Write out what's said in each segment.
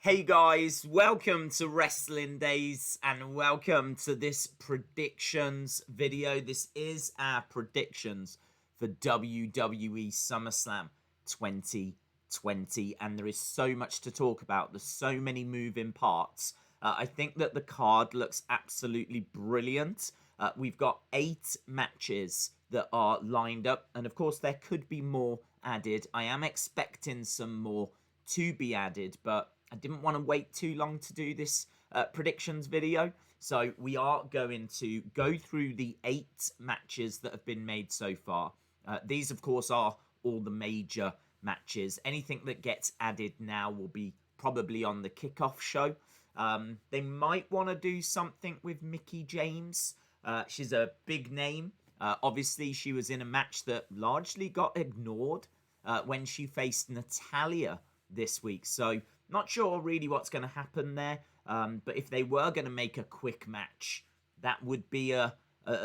Hey guys, welcome to Wrestling Days and welcome to this predictions video. This is our predictions for WWE Summerslam 2020 and there is so much to talk about. There's so many moving parts. I think that the card looks absolutely brilliant. We've got 8 matches that are lined up and of course there could be more added. I am expecting some more to be added, but I didn't want to wait too long to do this predictions video. So we are going to go through the 8 matches that have been made so far. These, of course, are all the major matches. Anything that gets added now will be probably on the kickoff show. They might want to do something with Mickie James. She's a big name. Obviously, she was in a match that largely got ignored when she faced Natalya this week. So not sure really what's going to happen there. But if they were going to make a quick match, that would be a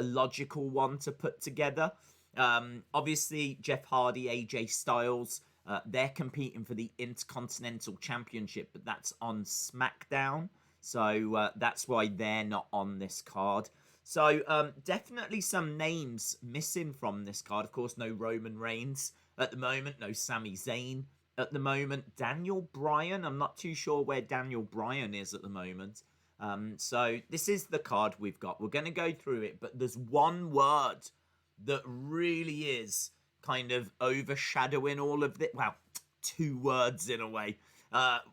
logical one to put together. Obviously, Jeff Hardy, AJ Styles, they're competing for the Intercontinental Championship, but that's on Smackdown. So that's why they're not on this card. So definitely some names missing from this card. Of course, no Roman Reigns at the moment, no Sami Zayn at the moment. Daniel Bryan, I'm not too sure where Daniel Bryan is at the moment. So this is the card we've got. We're going to go through it, but there's one word that really is kind of overshadowing all of this. Well, 2 words in a way.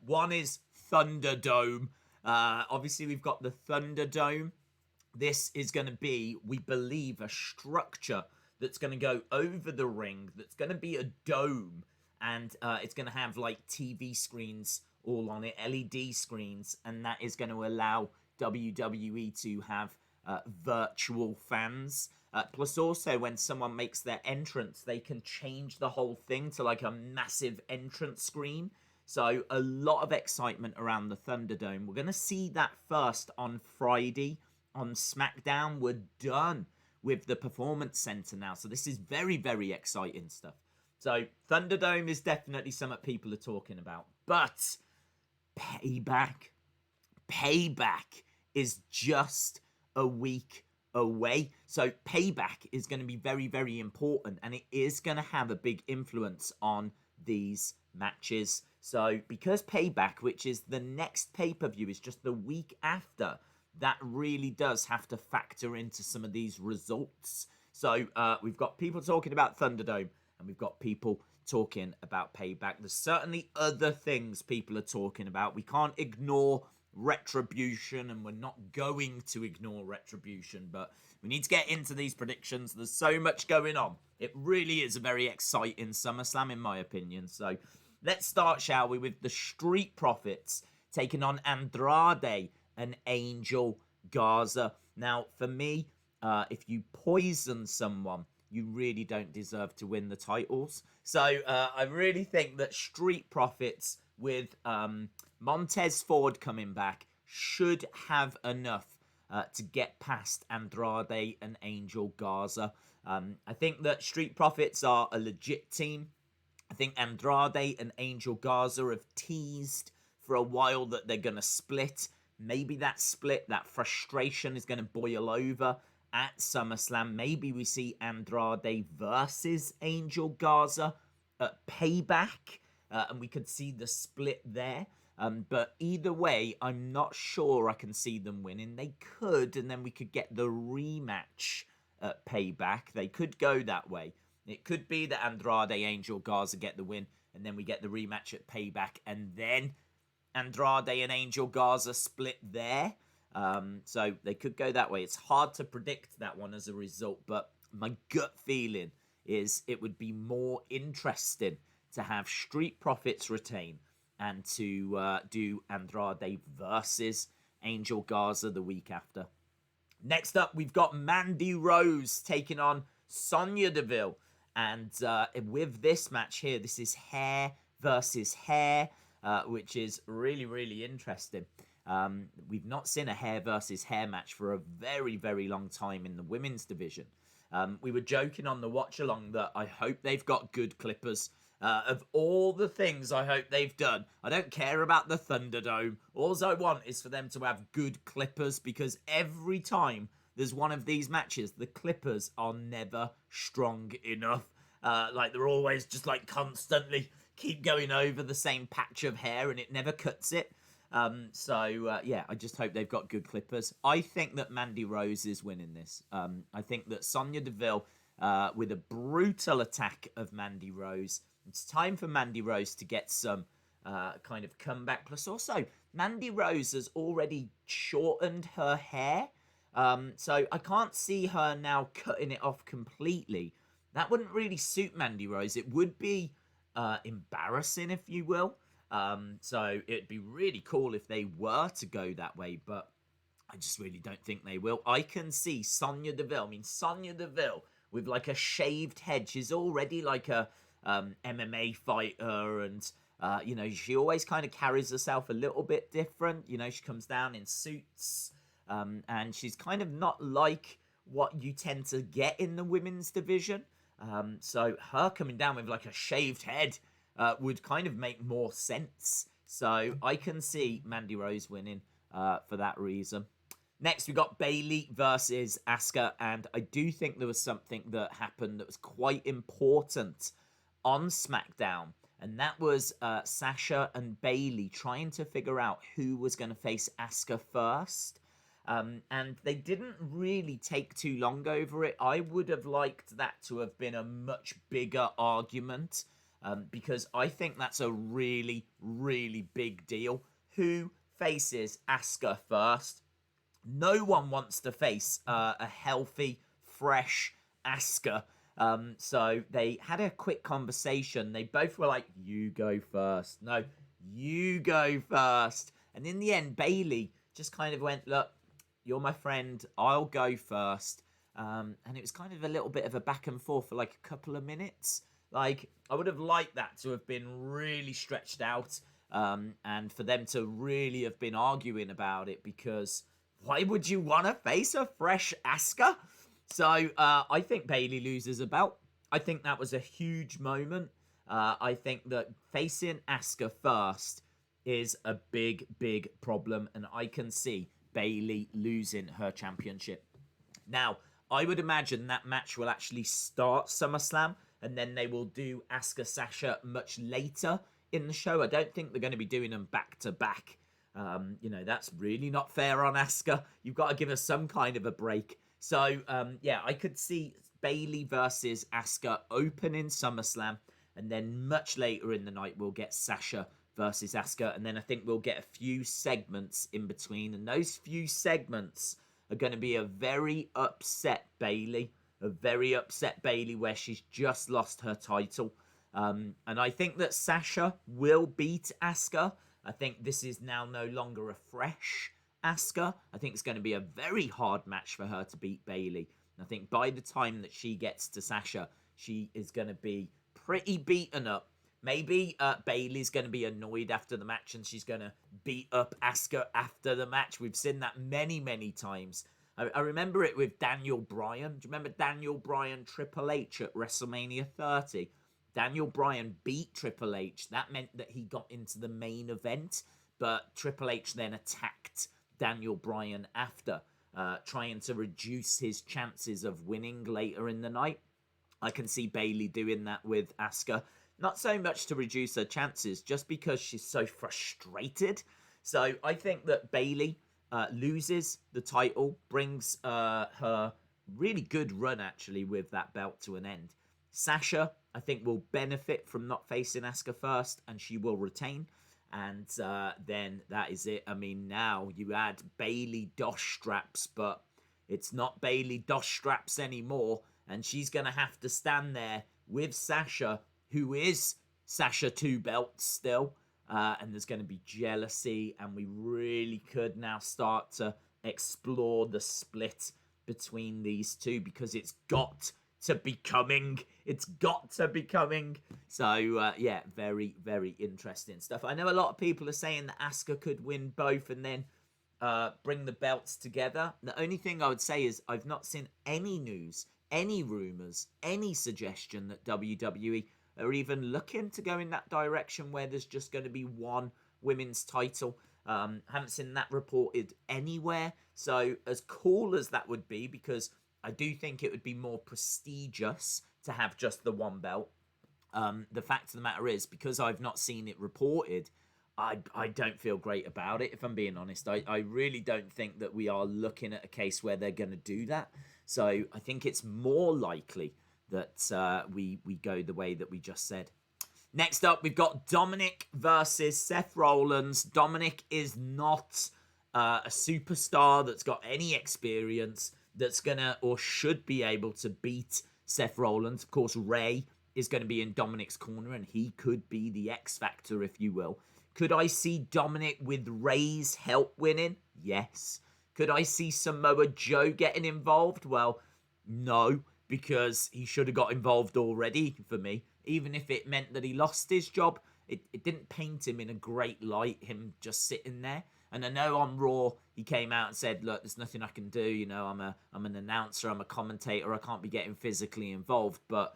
One is Thunderdome. Obviously, we've got the Thunderdome. This is going to be, we believe, a structure that's going to go over the ring, that's going to be a dome. And it's going to have like TV screens all on it, LED screens, and that is going to allow WWE to have virtual fans. Plus also when someone makes their entrance, they can change the whole thing to like a massive entrance screen. So a lot of excitement around the Thunderdome. We're going to see that first on Friday on Smackdown. We're done with the Performance Center now. So this is very, very exciting stuff. So, Thunderdome is definitely something people are talking about. But, Payback is just a week away. So, Payback is going to be very, very important. And it is going to have a big influence on these matches. So, because Payback, which is the next pay-per-view, is just the week after, that really does have to factor into some of these results. So, we've got people talking about Thunderdome. And we've got people talking about Payback. There's certainly other things people are talking about. We can't ignore Retribution, and we're not going to ignore Retribution. But we need to get into these predictions. There's so much going on. It really is a very exciting SummerSlam, in my opinion. So let's start, shall we, with the Street Profits taking on Andrade and Angel Garza. Now, for me, if you poison someone, you really don't deserve to win the titles. So I really think that Street Profits with Montez Ford coming back should have enough to get past Andrade and Angel Garza. I think that Street Profits are a legit team. I think Andrade and Angel Garza have teased for a while that they're going to split. Maybe that split, that frustration is going to boil over at SummerSlam. Maybe we see Andrade versus Angel Garza at Payback, and we could see the split there. But either way, I'm not sure I can see them winning. They could, and then we could get the rematch at Payback. They could go that way. It could be that Andrade, Angel Garza get the win, and then we get the rematch at Payback, and then Andrade and Angel Garza split there. So they could go that way. It's hard to predict that one as a result, but my gut feeling is it would be more interesting to have Street Profits retain and to do Andrade versus Angel Garza the week after. Next up, we've got Mandy Rose taking on Sonya Deville. And with this match here, this is hair versus hair, which is really, really interesting. We've not seen a hair versus hair match for a very, very long time in the women's division. We were joking on the watch along that I hope they've got good clippers Of all the things I hope they've done, I don't care about the Thunderdome. All I want is for them to have good clippers, because every time there's one of these matches, the clippers are never strong enough. Like, they're always just like constantly keep going over the same patch of hair and it never cuts it. Yeah, I just hope they've got good clippers. I think that Mandy Rose is winning this. I think that Sonya Deville, with a brutal attack of Mandy Rose, it's time for Mandy Rose to get some kind of comeback. Plus, also, Mandy Rose has already shortened her hair. So I can't see her now cutting it off completely. That wouldn't really suit Mandy Rose. It would be embarrassing, if you will. So it'd be really cool if they were to go that way, but I just really don't think they will. I can see Sonya Deville. I mean, Sonya Deville with like a shaved head. She's already like a MMA fighter, and she always kind of carries herself a little bit different. She comes down in suits, and she's kind of not like what you tend to get in the women's division. So her coming down with like a shaved head would kind of make more sense. So I can see Mandy Rose winning for that reason. Next, we got Bayley versus Aska, and I do think there was something that happened that was quite important on Smackdown, and that was Sasha and Bayley trying to figure out who was going to face Aska first. And they didn't really take too long over it. I would have liked that to have been a much bigger argument, because I think that's a really, really big deal. Who faces Aska first? No one wants to face a healthy, fresh Aska. So they had a quick conversation. They both were like, you go first. No, you go first. And in the end, Bayley just kind of went, look, you're my friend, I'll go first. And it was kind of a little bit of a back and forth for like a couple of minutes. Like, I would have liked that to have been really stretched out, and for them to really have been arguing about it, because why would you want to face a fresh Asuka? So I think Bayley loses a belt. I think that was a huge moment. I think that facing Asuka first is a big, big problem, and I can see Bayley losing her championship. Now, I would imagine that match will actually start SummerSlam, and then they will do Asuka Sasha much later in the show. I don't think they're going to be doing them back to back. That's really not fair on Asuka. You've got to give her some kind of a break. So, I could see Bayley versus Asuka opening SummerSlam, and then much later in the night we'll get Sasha versus Asuka, and then I think we'll get a few segments in between, and those few segments are going to be a very upset Bayley, where she's just lost her title. And I think that Sasha will beat Asuka. I think this is now no longer a fresh Asuka. I think it's going to be a very hard match for her to beat Bayley. And I think by the time that she gets to Sasha, she is going to be pretty beaten up. Maybe Bayley's going to be annoyed after the match and she's going to beat up Asuka after the match. We've seen that many, many times. I remember it with Daniel Bryan. Do you remember Daniel Bryan Triple H at WrestleMania 30? Daniel Bryan beat Triple H. That meant that he got into the main event, but Triple H then attacked Daniel Bryan after, trying to reduce his chances of winning later in the night. I can see Bayley doing that with Asuka. Not so much to reduce her chances, just because she's so frustrated. So I think that Bayley loses the title, brings her really good run, actually, with that belt to an end. Sasha, I think, will benefit from not facing Asuka first, and she will retain. And then that is it. I mean, now you add Bayley Dosh straps, but it's not Bayley Dosh straps anymore, and she's going to have to stand there with Sasha, who is Sasha 2 belts still, and there's going to be jealousy, and we really could now start to explore the split between these two, because it's got to be coming. It's got to be coming. So, very, very interesting stuff. I know a lot of people are saying that Asuka could win both and then bring the belts together. The only thing I would say is I've not seen any news, any rumours, any suggestion that WWE are even looking to go in that direction where there's just going to be one women's title. Haven't seen that reported anywhere. So as cool as that would be, because I do think it would be more prestigious to have just the one belt. The fact of the matter is, because I've not seen it reported, I don't feel great about it, if I'm being honest. I really don't think that we are looking at a case where they're going to do that. So I think it's more likely that we go the way that we just said. Next up, we've got Dominic versus Seth Rollins. Dominic is not a superstar that's got any experience that's going to or should be able to beat Seth Rollins. Of course, Ray is going to be in Dominic's corner, and he could be the X Factor, if you will. Could I see Dominic with Ray's help winning? Yes. Could I see Samoa Joe getting involved? Well, no, because he should have got involved already for me. Even if it meant that he lost his job, it didn't paint him in a great light, him just sitting there. And I know on Raw, he came out and said, look, there's nothing I can do. You know, I'm an announcer, I'm a commentator, I can't be getting physically involved. But,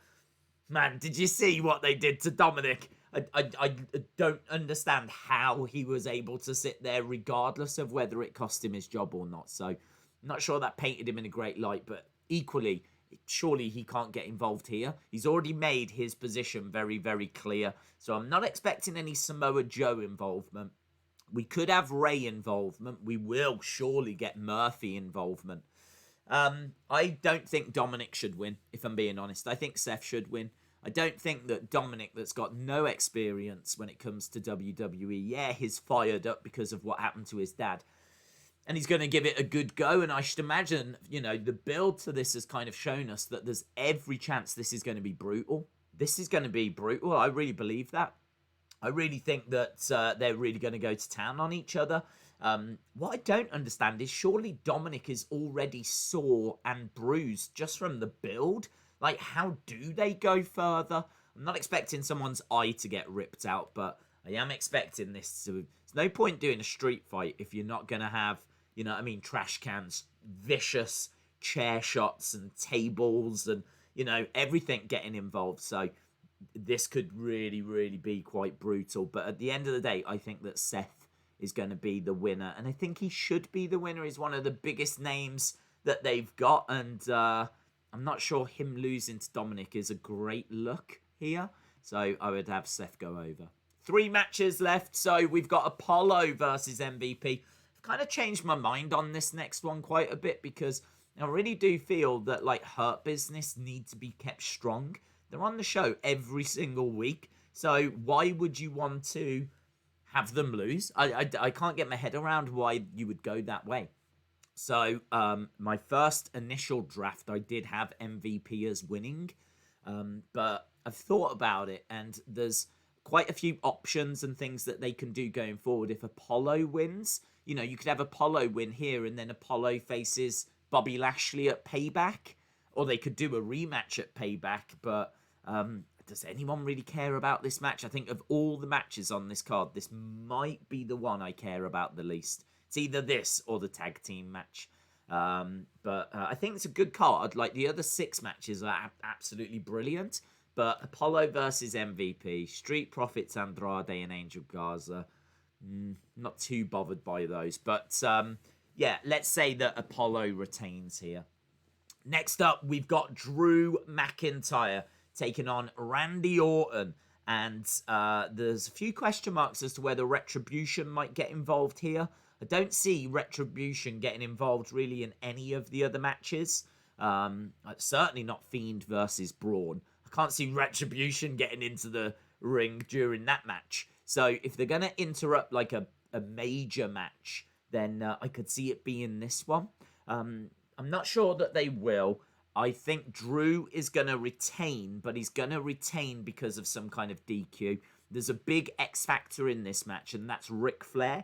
man, did you see what they did to Dominic? I don't understand how he was able to sit there regardless of whether it cost him his job or not. So, I'm not sure that painted him in a great light, but equally, surely he can't get involved here. He's already made his position very, very clear. So I'm not expecting any Samoa Joe involvement. We could have Ray involvement. We will surely get Murphy involvement. I don't think Dominic should win, if I'm being honest. I think Seth should win. I don't think that Dominic, that's got no experience when it comes to WWE, yeah, he's fired up because of what happened to his dad. And he's going to give it a good go. And I should imagine, you know, the build to this has kind of shown us that there's every chance this is going to be brutal. This is going to be brutal. I really believe that. I really think that they're really going to go to town on each other. What I don't understand is surely Dominic is already sore and bruised just from the build. Like, how do they go further? I'm not expecting someone's eye to get ripped out, but I am expecting this to... There's no point doing a street fight if you're not going to have, you know what I mean, trash cans, vicious chair shots and tables and, you know, everything getting involved. So this could really, really be quite brutal. But at the end of the day, I think that Seth is going to be the winner. And I think he should be the winner. He's one of the biggest names that they've got. And I'm not sure him losing to Dominic is a great look here. So I would have Seth go over. 3 matches left. So we've got Apollo versus MVP. I've kind of changed my mind on this next one quite a bit because I really do feel that, like, Hurt Business need to be kept strong. They're on the show every single week. So why would you want to have them lose? I can't get my head around why you would go that way. So my first initial draft, I did have MVP as winning. But I've thought about it, and there's quite a few options and things that they can do going forward. If Apollo wins, you know, you could have Apollo win here and then Apollo faces Bobby Lashley at Payback, or they could do a rematch at Payback. But does anyone really care about this match? I think of all the matches on this card, this might be the one I care about the least. It's either this or the tag team match. But I think it's a good card. Like, the other 6 matches are absolutely brilliant. But Apollo versus MVP, Street Profits, Andrade, and Angel Garza, not too bothered by those. But yeah, let's say that Apollo retains here. Next up, we've got Drew McIntyre taking on Randy Orton. And there's a few question marks as to whether Retribution might get involved here. I don't see Retribution getting involved really in any of the other matches. Certainly not Fiend versus Braun. I can't see Retribution getting into the ring during that match. So if they're going to interrupt like a major match, then I could see it being this one. I'm not sure that they will. I think Drew is going to retain, but he's going to retain because of some kind of DQ. There's a big X factor in this match, and that's Ric Flair.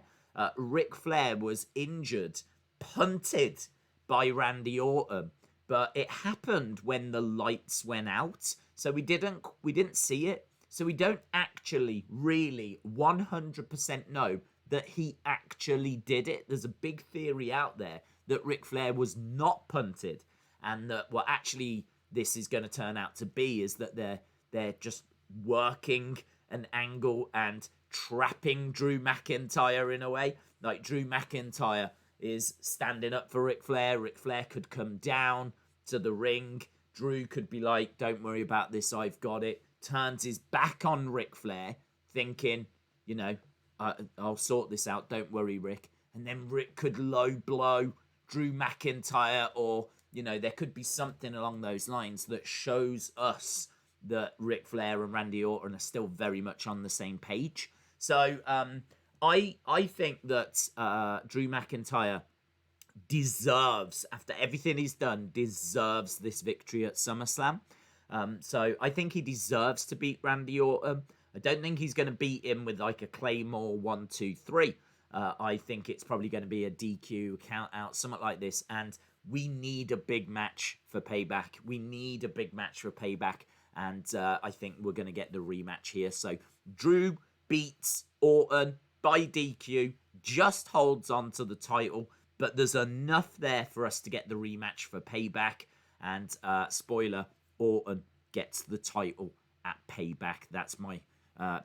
Ric Flair was injured, punted by Randy Orton, but it happened when the lights went out, so we didn't see it. So we don't actually really 100% know that he actually did it. There's a big theory out there that Ric Flair was not punted, and that what actually this is going to turn out to be is that they're just working an angle and trapping Drew McIntyre in a way. Like, Drew McIntyre is standing up for Ric Flair. Ric Flair could come down to the ring. Drew could be like, don't worry about this, I've got it. Turns his back on Ric Flair, thinking, you know, I'll sort this out, don't worry, Rick. And then Rick could low blow Drew McIntyre, or, you know, there could be something along those lines that shows us that Ric Flair and Randy Orton are still very much on the same page. So I think that Drew McIntyre deserves, after everything he's done, deserves this victory at SummerSlam. So I think he deserves to beat Randy Orton. I don't think he's going to beat him with like a Claymore 1, 2, 3. I think it's probably going to be a DQ, count out, something like this. And we need a big match for Payback. And I think we're going to get the rematch here. So Drew beats Orton by DQ, just holds on to the title. But there's enough there for us to get the rematch for Payback. And spoiler, Orton gets the title at Payback. That's my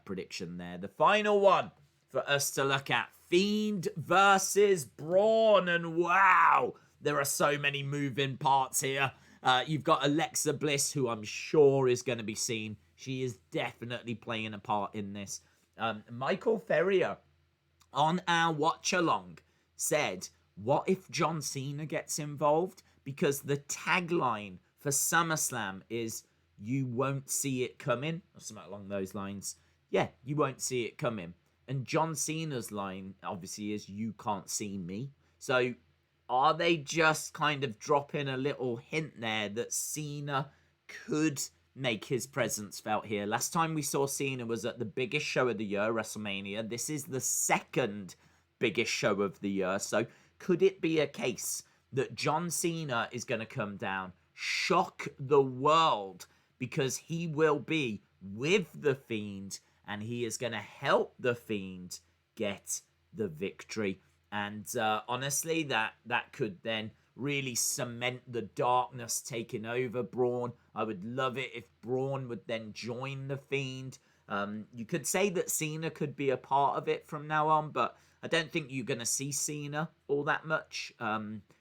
prediction there. The final one for us to look at, Fiend versus Braun. And wow, there are so many moving parts here. You've got Alexa Bliss, who I'm sure is going to be seen. She is definitely playing a part in this. Michael Ferrier, on our watch-along, said, what if John Cena gets involved? Because the tagline for SummerSlam is, you won't see it coming, or something along those lines. Yeah, you won't see it coming. And John Cena's line, obviously, is, you can't see me. So are they just kind of dropping a little hint there that Cena could make his presence felt here? Last time we saw Cena was at the biggest show of the year, WrestleMania. This is the second biggest show of the year. So could it be a case that John Cena is going to come down, shock the world, because he will be with the Fiend and he is going to help the Fiend get the victory? And honestly, that could then really cement the darkness taking over Braun. I would love it if Braun would then join the Fiend. You could say that Cena could be a part of it from now on, but I don't think you're going to see Cena all that much.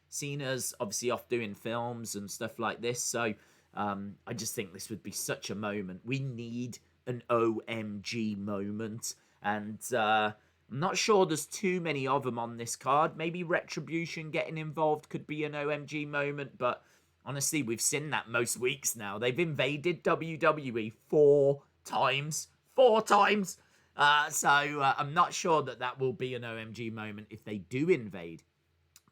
Cena's obviously off doing films and stuff like this, so I just think this would be such a moment. We need an OMG moment, and I'm not sure there's too many of them on this card. Maybe Retribution getting involved could be an OMG moment, but honestly, we've seen that most weeks now. They've invaded WWE 4 times. 4 times! So I'm not sure that will be an OMG moment if they do invade.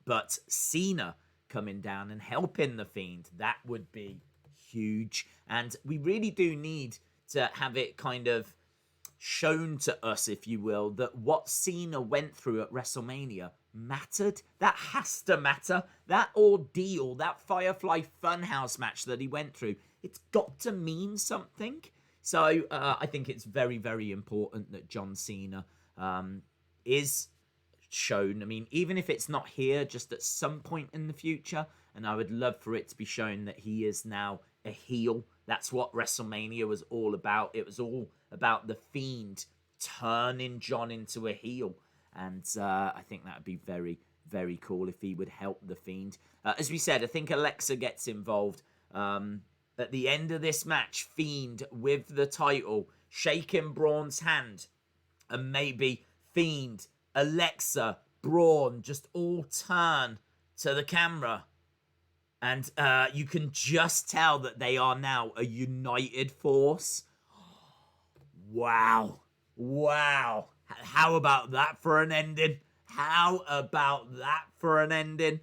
But Cena coming down and helping the Fiend, that would be huge. And we really do need to have it kind of shown to us, if you will, that what Cena went through at WrestleMania mattered. That has to matter. That ordeal, that Firefly Funhouse match that he went through, it's got to mean something. So I think it's very, very important that John Cena is shown. I mean, even if it's not here, just at some point in the future. And I would love for it to be shown that he is now a heel. That's what WrestleMania was all about. It was all about the Fiend turning John into a heel. And I think that would be very, very cool if he would help the Fiend. As we said, I think Alexa gets involved. At the end of this match, Fiend with the title, shaking Braun's hand. And maybe Fiend, Alexa, Braun just all turn to the camera. And you can just tell that they are now a united force. Wow. Wow. How about that for an ending? How about that for an ending?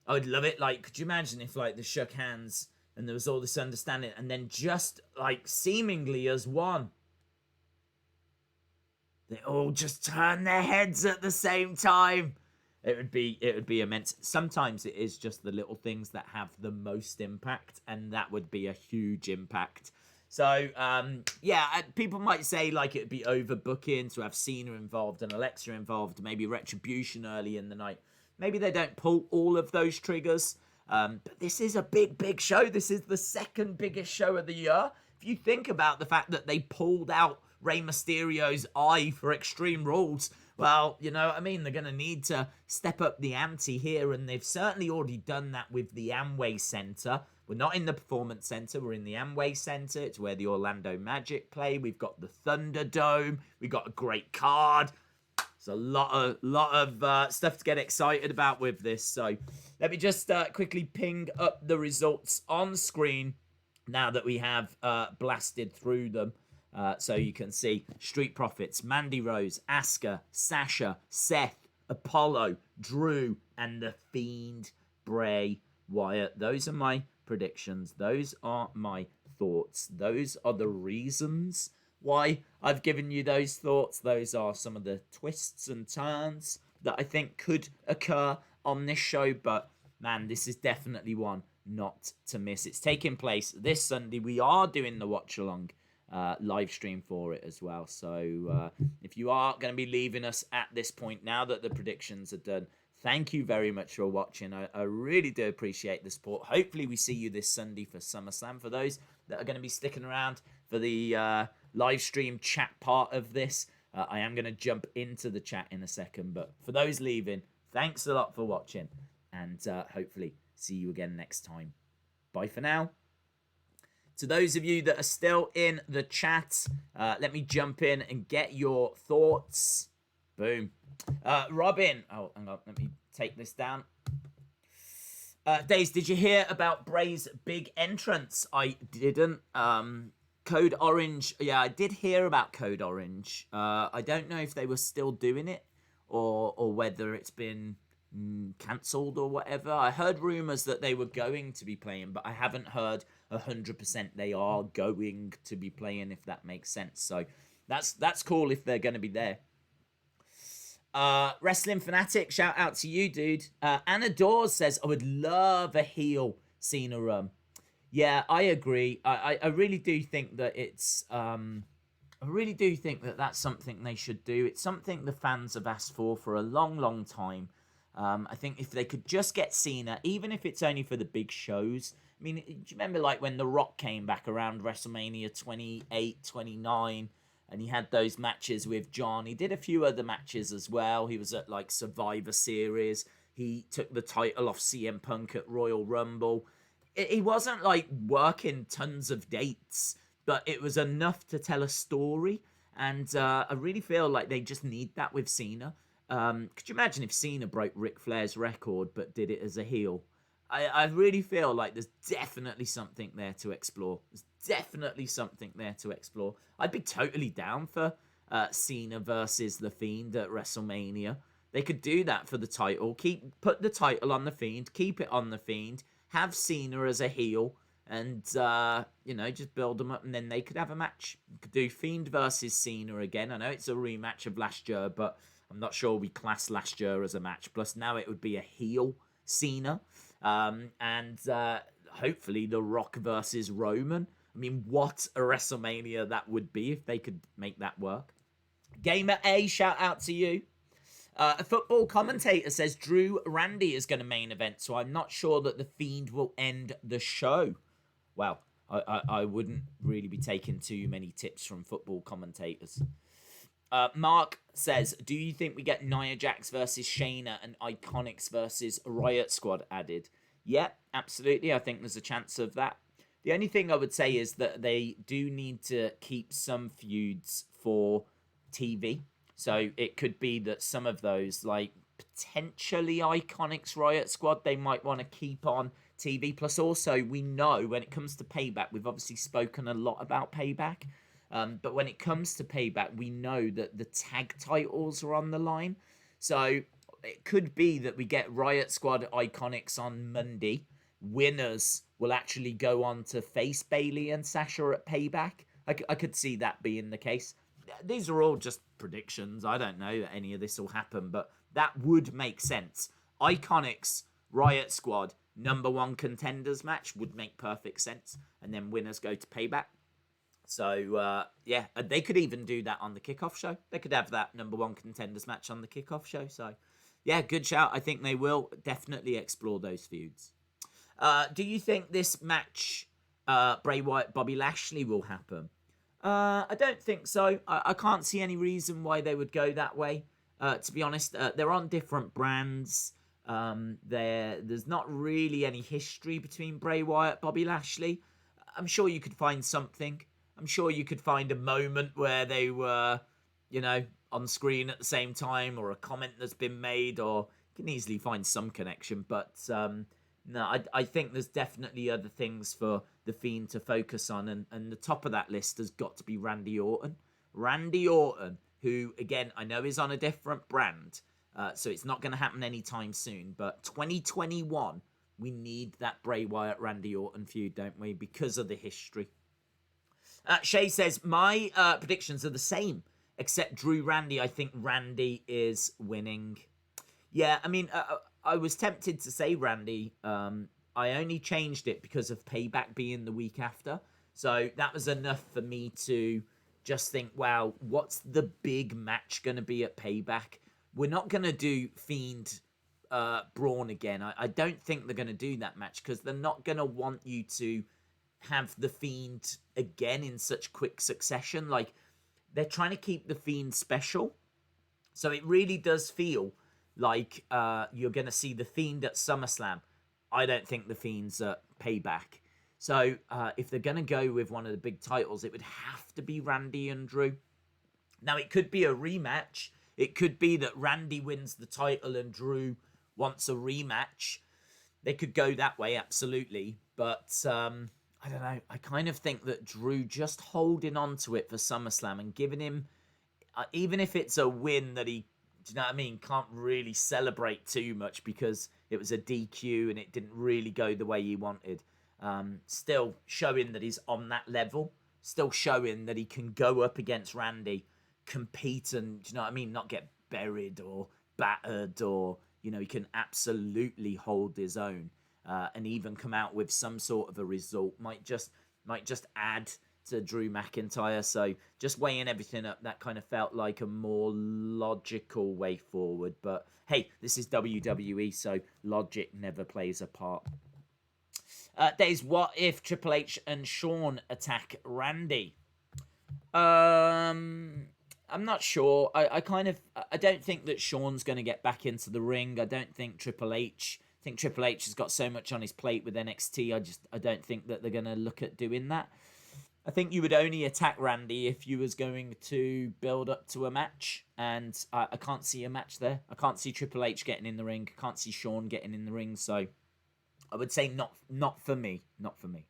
I would love it. Like, could you imagine if, like, they shook hands and there was all this understanding and then just, like, seemingly as one, they all just turn their heads at the same time? It would be immense. Sometimes it is just the little things that have the most impact, and that would be a huge impact. So, yeah, people might say, like, it would be overbooking to have Cena involved and Alexa involved, maybe Retribution early in the night. Maybe they don't pull all of those triggers. But this is a big, big show. This is the second biggest show of the year. if you think about the fact that they pulled out Rey Mysterio's eye for Extreme Rules, well, you know what I mean? They're going to need to step up the ante here, and they've certainly already done that with the Amway Center. We're not in the Performance Center, we're in the Amway Center. It's where the Orlando Magic play. We've got the Thunderdome. We've got a great card. There's a lot of stuff to get excited about with this. So let me just quickly ping up the results on screen now that we have blasted through them. So you can see Street Profits, Mandy Rose, Aska, Sasha, Seth, Apollo, Drew, and the Fiend, Bray, Wyatt. Those are my predictions. Those are my thoughts. Those are the reasons why I've given you those thoughts. Those are some of the twists and turns that I think could occur on this show. But man, this is definitely one not to miss. It's taking place this Sunday. We are doing the watch along live stream for it as well. So if you are going to be leaving us at this point, now that the predictions are done, thank you very much for watching. I really do appreciate the support. Hopefully we see you this Sunday for SummerSlam. For those that are going to be sticking around for the live stream chat part of this, I am going to jump into the chat in a second. But for those leaving, thanks a lot for watching. And hopefully see you again next time. Bye for now. To those of you that are still in the chat, let me jump in and get your thoughts. Boom. Robin. Oh, hang on. Let me take this down. Days, did you hear about Bray's big entrance? I didn't. Code Orange. Yeah, I did hear about Code Orange. I don't know if they were still doing it or whether it's been cancelled or whatever. I heard rumours that they were going to be playing, but I haven't heard 100% they are going to be playing, if that makes sense. So that's cool if they're going to be there. Wrestling Fanatic, shout out to you, dude. Anna Dawes says, I would love a heel Cena run. Yeah, I agree. I really do think that it's... I really do think that that's something they should do. It's something the fans have asked for a long, long time. I think if they could just get Cena, even if it's only for the big shows. I mean, do you remember like when The Rock came back around WrestleMania 28, 29, and he had those matches with John? He did a few other matches as well. He was at like Survivor Series. He took the title off CM Punk at Royal Rumble. He wasn't like working tons of dates, but it was enough to tell a story. And I really feel like they just need that with Cena. Could you imagine if Cena broke Ric Flair's record but did it as a heel? I really feel like there's definitely something there to explore. There's definitely something there to explore. I'd be totally down for Cena versus The Fiend at WrestleMania. They could do that for the title. Put the title on The Fiend. Keep it on The Fiend. Have Cena as a heel. And, just build them up. And then they could have a match. You could do Fiend versus Cena again. I know it's a rematch of last year, but I'm not sure we classed last year as a match. Plus, now it would be a heel Cena. And hopefully The Rock versus Roman. I mean, what a WrestleMania that would be if they could make that work. Gamer A, shout out to you. A football commentator says Drew Randy is going to main event, so I'm not sure that The Fiend will end the show. Well, I wouldn't really be taking too many tips from football commentators. Mark says, do you think we get Nia Jax versus Shayna and Iconics versus Riot Squad added? Yeah, absolutely. I think there's a chance of that. The only thing I would say is that they do need to keep some feuds for TV. So it could be that some of those, like potentially Iconics Riot Squad, they might want to keep on TV. Plus also, we know when it comes to Payback, we've obviously spoken a lot about Payback. But when it comes to Payback, we know that the tag titles are on the line. So it could be that we get Riot Squad Iconics on Monday. Winners will actually go on to face Bayley and Sasha at Payback. I could see that being the case. These are all just predictions. I don't know that any of this will happen, but that would make sense. Iconics, Riot Squad, #1 contenders match would make perfect sense. And then winners go to Payback. So, yeah, they could even do that on the kickoff show. They could have that #1 contenders match on the kickoff show. So, yeah, good shout. I think they will definitely explore those feuds. Do you think this match Bray Wyatt, Bobby Lashley will happen. I don't think so. I can't see any reason why they would go that way. To be honest, they're on different brands. There's not really any history between Bray Wyatt, Bobby Lashley. I'm sure you could find something. I'm sure you could find a moment where they were, on screen at the same time, or a comment that's been made, or you can easily find some connection. But no, I think there's definitely other things for the Fiend to focus on, and the top of that list has got to be Randy Orton. Randy Orton, who, again, I know is on a different brand, so it's not going to happen anytime soon, but 2021, we need that Bray Wyatt, Randy Orton feud, don't we? Because of the history. Shay says, my predictions are the same, except Drew Randy. I think Randy is winning. Yeah, I mean, I was tempted to say Randy. I only changed it because of Payback being the week after. So that was enough for me to just think, wow, what's the big match going to be at Payback? We're not going to do Fiend Braun again. I don't think they're going to do that match because they're not going to want you to have the Fiend again in such quick succession. Like, they're trying to keep the Fiend special. So it really does feel like you're going to see the Fiend at SummerSlam. I don't think the Fiend's at Payback. So if they're going to go with one of the big titles, it would have to be Randy and Drew. Now, it could be a rematch. It could be that Randy wins the title and Drew wants a rematch. They could go that way, absolutely. But I don't know. I kind of think that Drew just holding on to it for SummerSlam and giving him, even if it's a win that he, do you know what I mean, can't really celebrate too much because it was a DQ and it didn't really go the way he wanted. Still showing that he's on that level. Still showing that he can go up against Randy, compete and, do you know what I mean, not get buried or battered, or, he can absolutely hold his own. And even come out with some sort of a result. Might just add to Drew McIntyre. So just weighing everything up, that kind of felt like a more logical way forward. But hey, this is WWE, so logic never plays a part. Days, what if Triple H and Shawn attack Randy? I'm not sure. I don't think that Shawn's going to get back into the ring. I don't think Triple H. I think Triple H has got so much on his plate with NXT. I don't think that they're going to look at doing that. I think you would only attack Randy if you was going to build up to a match, and I can't see a match there. I can't see Triple H getting in the ring. I can't see Shawn getting in the ring. So I would say not for me. Not for me.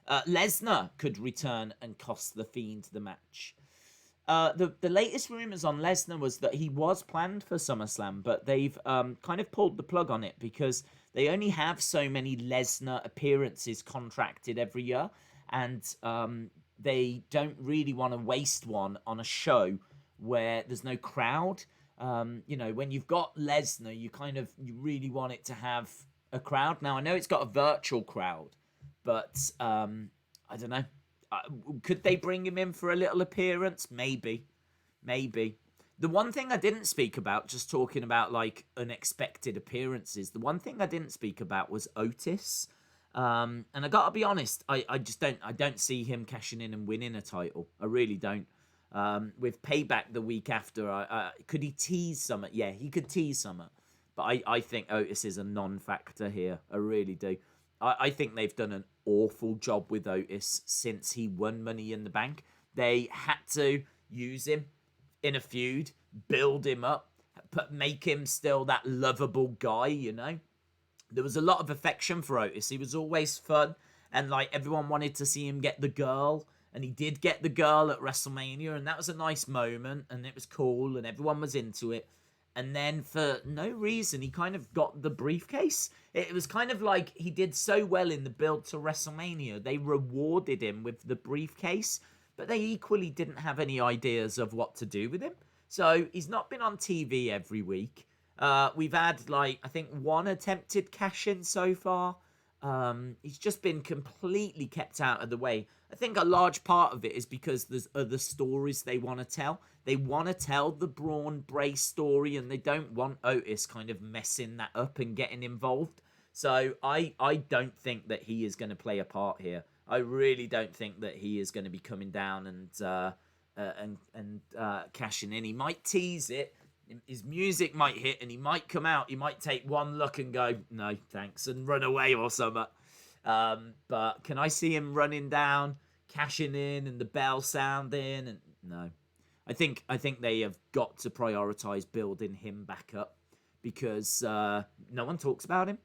Lesnar could return and cost the Fiend the match. The latest rumours on Lesnar was that he was planned for SummerSlam, but they've kind of pulled the plug on it because they only have so many Lesnar appearances contracted every year, and they don't really want to waste one on a show where there's no crowd. When you've got Lesnar, you really want it to have a crowd. Now, I know it's got a virtual crowd, but I don't know. Could they bring him in for a little appearance? Maybe. The one thing I didn't speak about, just talking about like unexpected appearances, the one thing I didn't speak about was Otis. And I gotta be honest, I don't see him cashing in and winning a title. I really don't. With Payback the week after, could he tease something? Yeah, he could tease something. But I think Otis is a non-factor here. I really do. I think they've done an awful job with Otis since he won Money in the Bank. They had to use him in a feud, build him up, but make him still that lovable guy, There was a lot of affection for Otis. He was always fun, and like everyone wanted to see him get the girl, and he did get the girl at WrestleMania, and that was a nice moment, and it was cool, and everyone was into it. And then for no reason, he kind of got the briefcase. It was kind of like he did so well in the build to WrestleMania. They rewarded him with the briefcase, but they equally didn't have any ideas of what to do with him. So he's not been on TV every week. We've had, I think one attempted cash-in so far. He's just been completely kept out of the way. I think a large part of it is because there's other stories they want to tell. They want to tell the Braun Bray story, and they don't want Otis kind of messing that up and getting involved. So I don't think that he is going to play a part here. I really don't think that he is going to be coming down and cashing in. He might tease it. His music might hit and he might come out. He might take one look and go, no, thanks, and run away or something. But can I see him running down, cashing in, and the bell sounding? And no, I think they have got to prioritize building him back up because no one talks about him.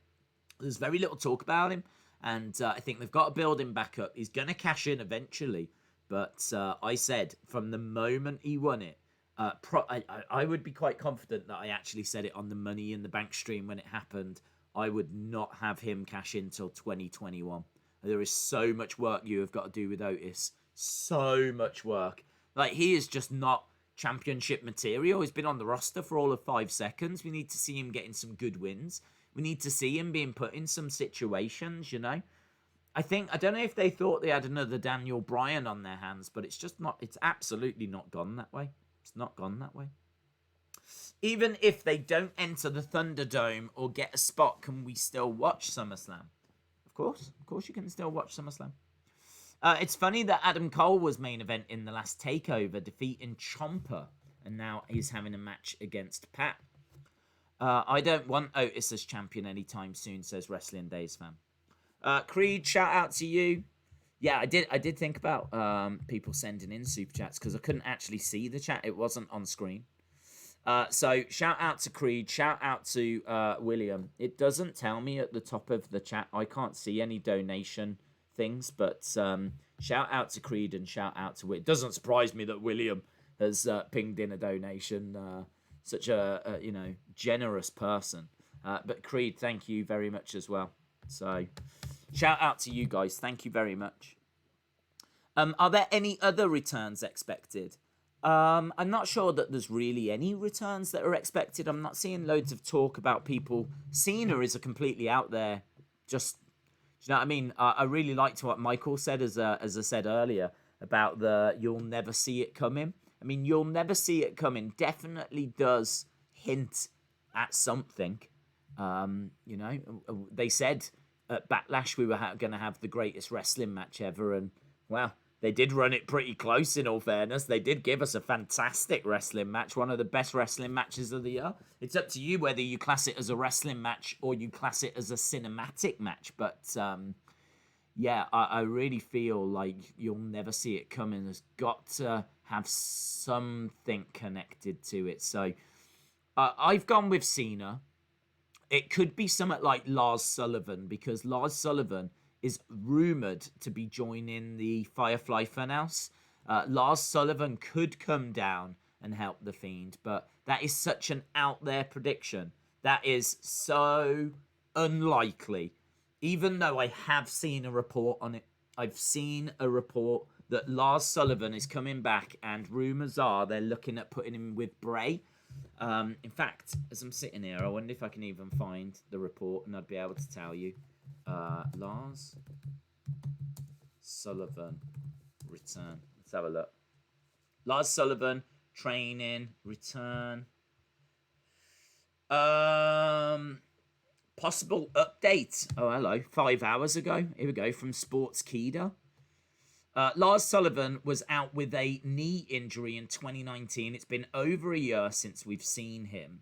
There's very little talk about him, and I think they've got to build him back up. He's going to cash in eventually, but I said from the moment he won it, I would be quite confident that I actually said it on the Money in the Bank stream when it happened. I would not have him cash in till 2021. There is so much work you have got to do with Otis. So much work. Like, he is just not championship material. He's been on the roster for all of 5 seconds. We need to see him getting some good wins. We need to see him being put in some situations, you know. I don't know if they thought they had another Daniel Bryan on their hands, but it's just not, it's absolutely not gone that way. It's not gone that way. Even if they don't enter the Thunderdome or get a spot, can we still watch SummerSlam? Of course you can still watch SummerSlam. It's funny that Adam Cole was main event in the last takeover, defeating Ciampa, and now he's having a match against Pat. I don't want Otis as champion anytime soon, says Wrestling Days fan. Creed, shout out to you. Yeah, I did think about people sending in super chats because I couldn't actually see the chat. It wasn't on screen. So shout out to Creed. Shout out to William. It doesn't tell me at the top of the chat. I can't see any donation things, but shout out to Creed and shout out to William. It doesn't surprise me that William has pinged in a donation. Such a generous person. But Creed, thank you very much as well. So shout out to you guys. Thank you very much. Are there any other returns expected? I'm not sure that there's really any returns that are expected. I'm not seeing loads of talk about people. Cena is a completely out there. Just, do you know what I mean? I really liked what Michael said, as I said earlier, about the you'll never see it coming. I mean, you'll never see it coming. Definitely does hint at something. They said at Backlash we were going to have the greatest wrestling match ever, and well, they did run it pretty close, in all fairness. They did give us a fantastic wrestling match, one of the best wrestling matches of the year. It's up to you whether you class it as a wrestling match or you class it as a cinematic match. But, yeah, I really feel like you'll never see it coming. There's got to have something connected to it. So I've gone with Cena. It could be something like Lars Sullivan, because Lars Sullivan is rumoured to be joining the Firefly Funhouse. Lars Sullivan could come down and help the Fiend, but that is such an out there prediction. That is so unlikely. Even though I have seen a report on it. I've seen a report that Lars Sullivan is coming back, and rumours are they're looking at putting him with Bray. In fact, as I'm sitting here, I wonder if I can even find the report and I'd be able to tell you. Lars Sullivan return. Let's have a look. Lars Sullivan training return. Possible update. Oh, hello. 5 hours ago. Here we go, from Sportskeeda. Lars Sullivan was out with a knee injury in 2019. It's been over a year since we've seen him.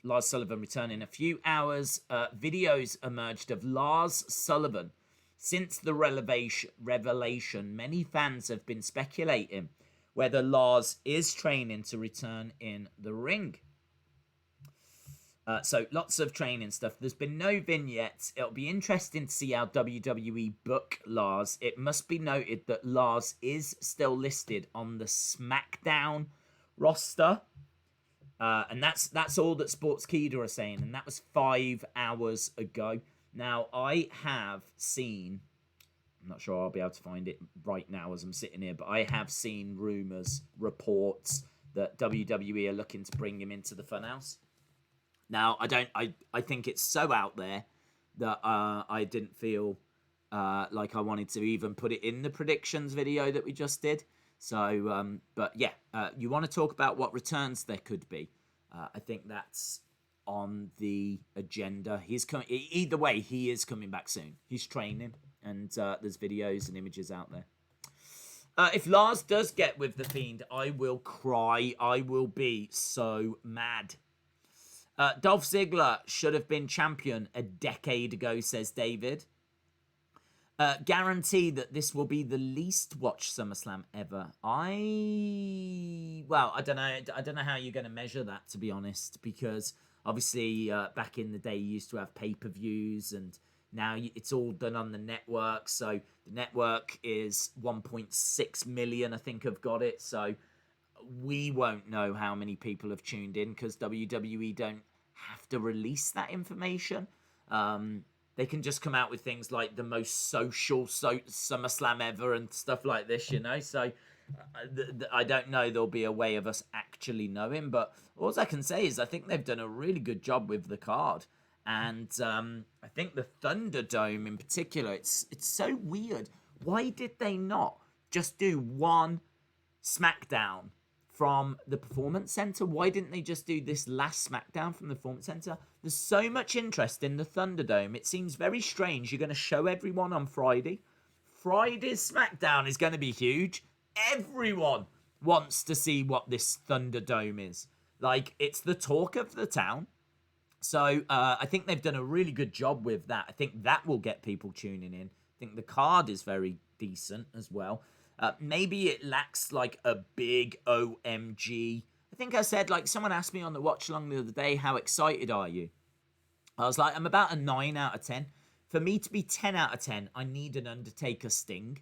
Lars Sullivan returned in a few hours. Videos emerged of Lars Sullivan. Since the revelation, many fans have been speculating whether Lars is training to return in the ring. So lots of training stuff. There's been no vignettes. It'll be interesting to see how WWE book Lars. It must be noted that Lars is still listed on the Smackdown roster. And that's all that Sportskeeda are saying. And that was 5 hours ago. Now, I have seen... I'm not sure I'll be able to find it right now as I'm sitting here, but I have seen rumours, reports that WWE are looking to bring him into the Funhouse. Now, I think it's so out there that I didn't feel like I wanted to even put it in the predictions video that we just did. So, but yeah, you want to talk about what returns there could be. I think that's on the agenda. He's coming. Either way, he is coming back soon. He's training, and there's videos and images out there. If Lars does get with the Fiend, I will cry. I will be so mad. Dolph Ziggler should have been champion a decade ago, says David. Guarantee that this will be the least watched SummerSlam ever. I don't know. I don't know how you're going to measure that, to be honest, because obviously back in the day you used to have pay-per-views, and now it's all done on the network. So the network is 1.6 million, I think I've got it. So we won't know how many people have tuned in because WWE don't have to release that information. They can just come out with things like the most social SummerSlam ever and stuff like this, you know. So I don't know there'll be a way of us actually knowing. But all I can say is I think they've done a really good job with the card. And I think the Thunderdome in particular, it's so weird. Why did they not just do one Smackdown from the Performance Center? Why didn't they just do this last Smackdown from the Performance Center? There's so much interest in the Thunderdome. It seems very strange. You're going to show everyone on Friday. Friday's Smackdown is going to be huge. Everyone wants to see what this Thunderdome is. Like, it's the talk of the town. So I think they've done a really good job with that. I think that will get people tuning in. I think the card is very decent as well. Maybe it lacks like a big OMG. I think I said, like, someone asked me on the watch along the other day, how excited are you? I was like, I'm about a 9 out of 10. For me to be 10 out of 10, I need an Undertaker Sting.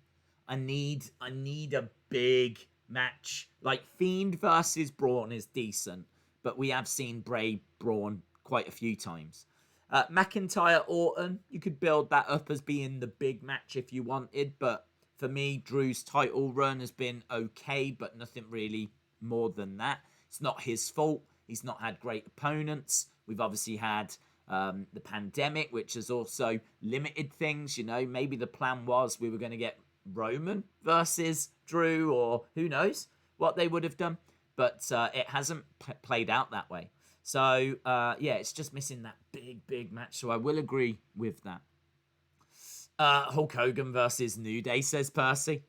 I need a big match. Like, Fiend versus Braun is decent, but we have seen Bray Braun quite a few times. McIntyre Orton, you could build that up as being the big match if you wanted, but for me, Drew's title run has been okay, but nothing really more than that. It's not his fault. He's not had great opponents. We've obviously had the pandemic, which has also limited things. You know, maybe the plan was we were going to get Roman versus Drew, or who knows what they would have done. But it hasn't played out that way. So, it's just missing that big match. So I will agree with that. Hulk Hogan versus New Day, says Percy.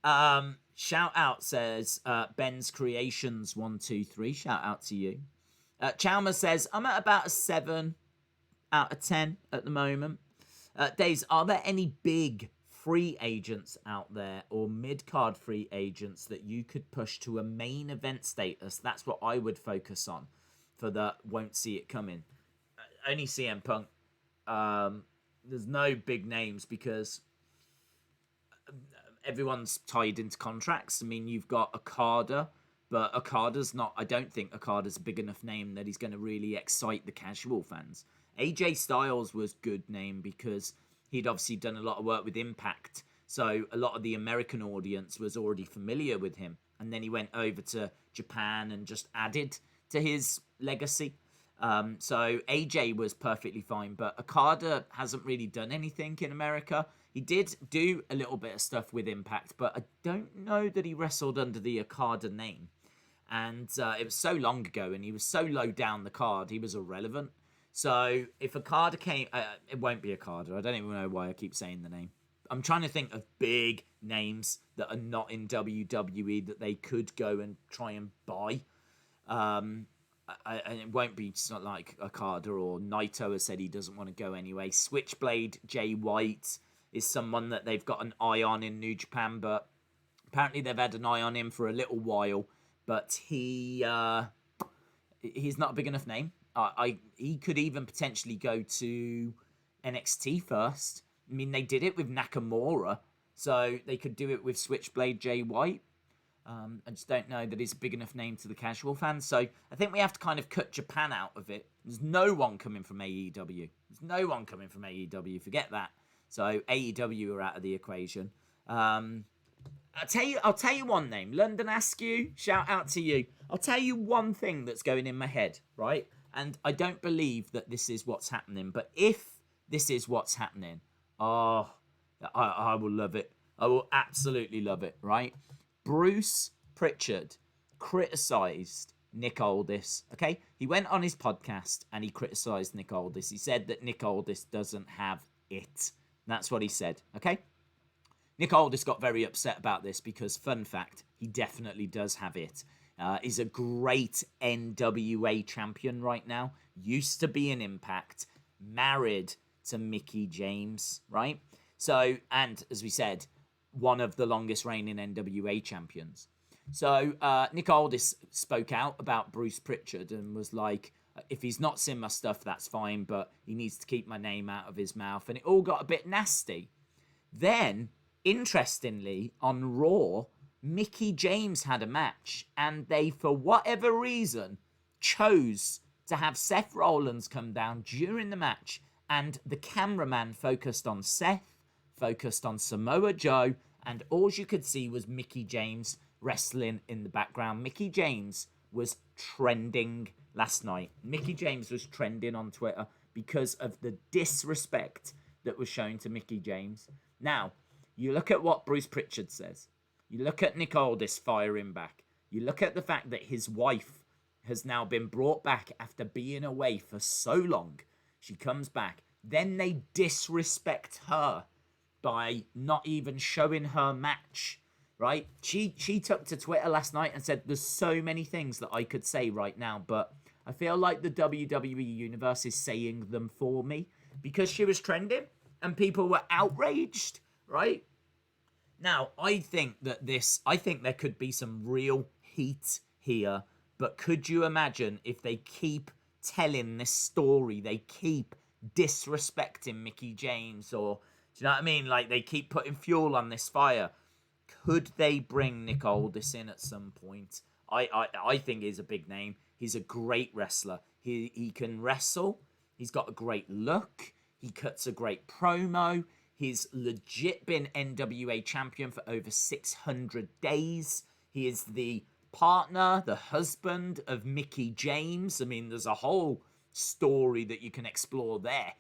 Shout out, says Ben's Creations 123. Shout out to you. Chalmers says, I'm at about a 7 out of 10 at the moment. Days, are there any big free agents out there or mid-card free agents that you could push to a main event status? That's what I would focus on for the won't see it coming. Only CM Punk. There's no big names because everyone's tied into contracts. I mean, you've got Okada, but Okada's not... I don't think Okada's a big enough name that he's going to really excite the casual fans. AJ Styles was good name because he'd obviously done a lot of work with Impact, so a lot of the American audience was already familiar with him. And then he went over to Japan and just added to his legacy. So AJ was perfectly fine, but Okada hasn't really done anything in America. He did do a little bit of stuff with Impact, but I don't know that he wrestled under the Okada name. And it was so long ago, and he was so low down the card, he was irrelevant. So if Okada came... it won't be Okada. I don't even know why I keep saying the name. I'm trying to think of big names that are not in WWE that they could go and try and buy. And it won't be not like Okada, or Naito has said he doesn't want to go anyway. Switchblade Jay White is someone that they've got an eye on in New Japan, but apparently they've had an eye on him for a little while, but he's not a big enough name. He could even potentially go to NXT first. I mean, they did it with Nakamura, so they could do it with Switchblade Jay White. I just don't know that he's a big enough name to the casual fans. So I think we have to kind of cut Japan out of it. There's no one coming from AEW. Forget that. So AEW are out of the equation. I'll tell you one name. London Askew, shout out to you. I'll tell you one thing that's going in my head, right? And I don't believe that this is what's happening. But if this is what's happening, I will love it. I will absolutely love it, right? Bruce Pritchard criticised Nick Aldis, okay? He went on his podcast and he criticised Nick Aldis. He said that Nick Aldis doesn't have it. That's what he said, okay? Nick Aldis got very upset about this because, fun fact, he definitely does have it. He's a great NWA champion right now. Used to be in Impact. Married to Mickie James, right? So, and as we said, one of the longest reigning NWA champions. So Nick Aldis spoke out about Bruce Pritchard and was like, if he's not seen my stuff, that's fine, but he needs to keep my name out of his mouth. And it all got a bit nasty. Then, interestingly, on Raw, Mickie James had a match, and they, for whatever reason, chose to have Seth Rollins come down during the match, and the cameraman focused on Seth, focused on Samoa Joe, and all you could see was Mickie James wrestling in the background. Mickie James was trending last night. Mickie James was trending on Twitter because of the disrespect that was shown to Mickie James. Now, you look at what Bruce Pritchard says. You look at Nick Aldis firing back. You look at the fact that his wife has now been brought back after being away for so long. She comes back. Then they disrespect her by not even showing her match. Right? She took to Twitter last night and said, there's so many things that I could say right now, but I feel like the WWE Universe is saying them for me because she was trending and people were outraged, right? Now, I think there could be some real heat here, but could you imagine if they keep telling this story, they keep disrespecting Mickie James, or, do you know what I mean? Like, they keep putting fuel on this fire. Could they bring Nick Aldis in at some point? I think he's a big name. He's a great wrestler. He can wrestle. He's got a great look. He cuts a great promo. He's legit been NWA champion for over 600 days. He is the partner, the husband of Mickie James. I mean, there's a whole story that you can explore there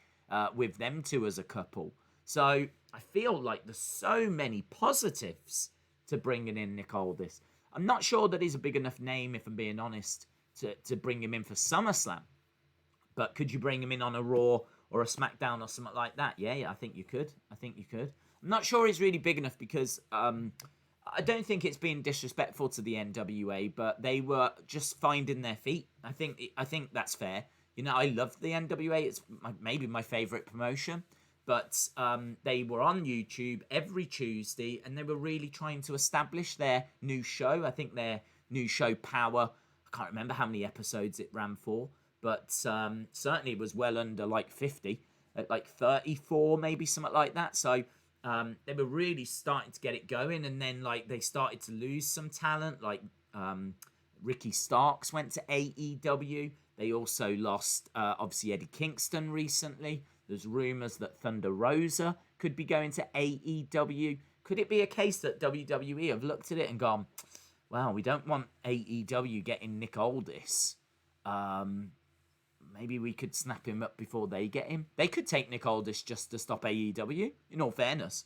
with them two as a couple. So I feel like there's so many positives to bringing in Nick Aldis. I'm not sure that he's a big enough name, if I'm being honest, to bring him in for SummerSlam. But could you bring him in on a Raw or a Smackdown or something like that? Yeah, I think you could. I'm not sure he's really big enough because I don't think it's being disrespectful to the NWA, but they were just finding their feet. I think that's fair. You know, I love the NWA. It's maybe my favourite promotion. But they were on YouTube every Tuesday, and they were really trying to establish their new show. I think their new show, Power, I can't remember how many episodes it ran for, but certainly it was well under like 50, like 34, maybe something like that. So they were really starting to get it going, and then like they started to lose some talent. Like Ricky Starks went to AEW. They also lost, obviously, Eddie Kingston recently. There's rumours that Thunder Rosa could be going to AEW. Could it be a case that WWE have looked at it and gone, wow, we don't want AEW getting Nick Aldis. Maybe we could snap him up before they get him. They could take Nick Aldis just to stop AEW, in all fairness.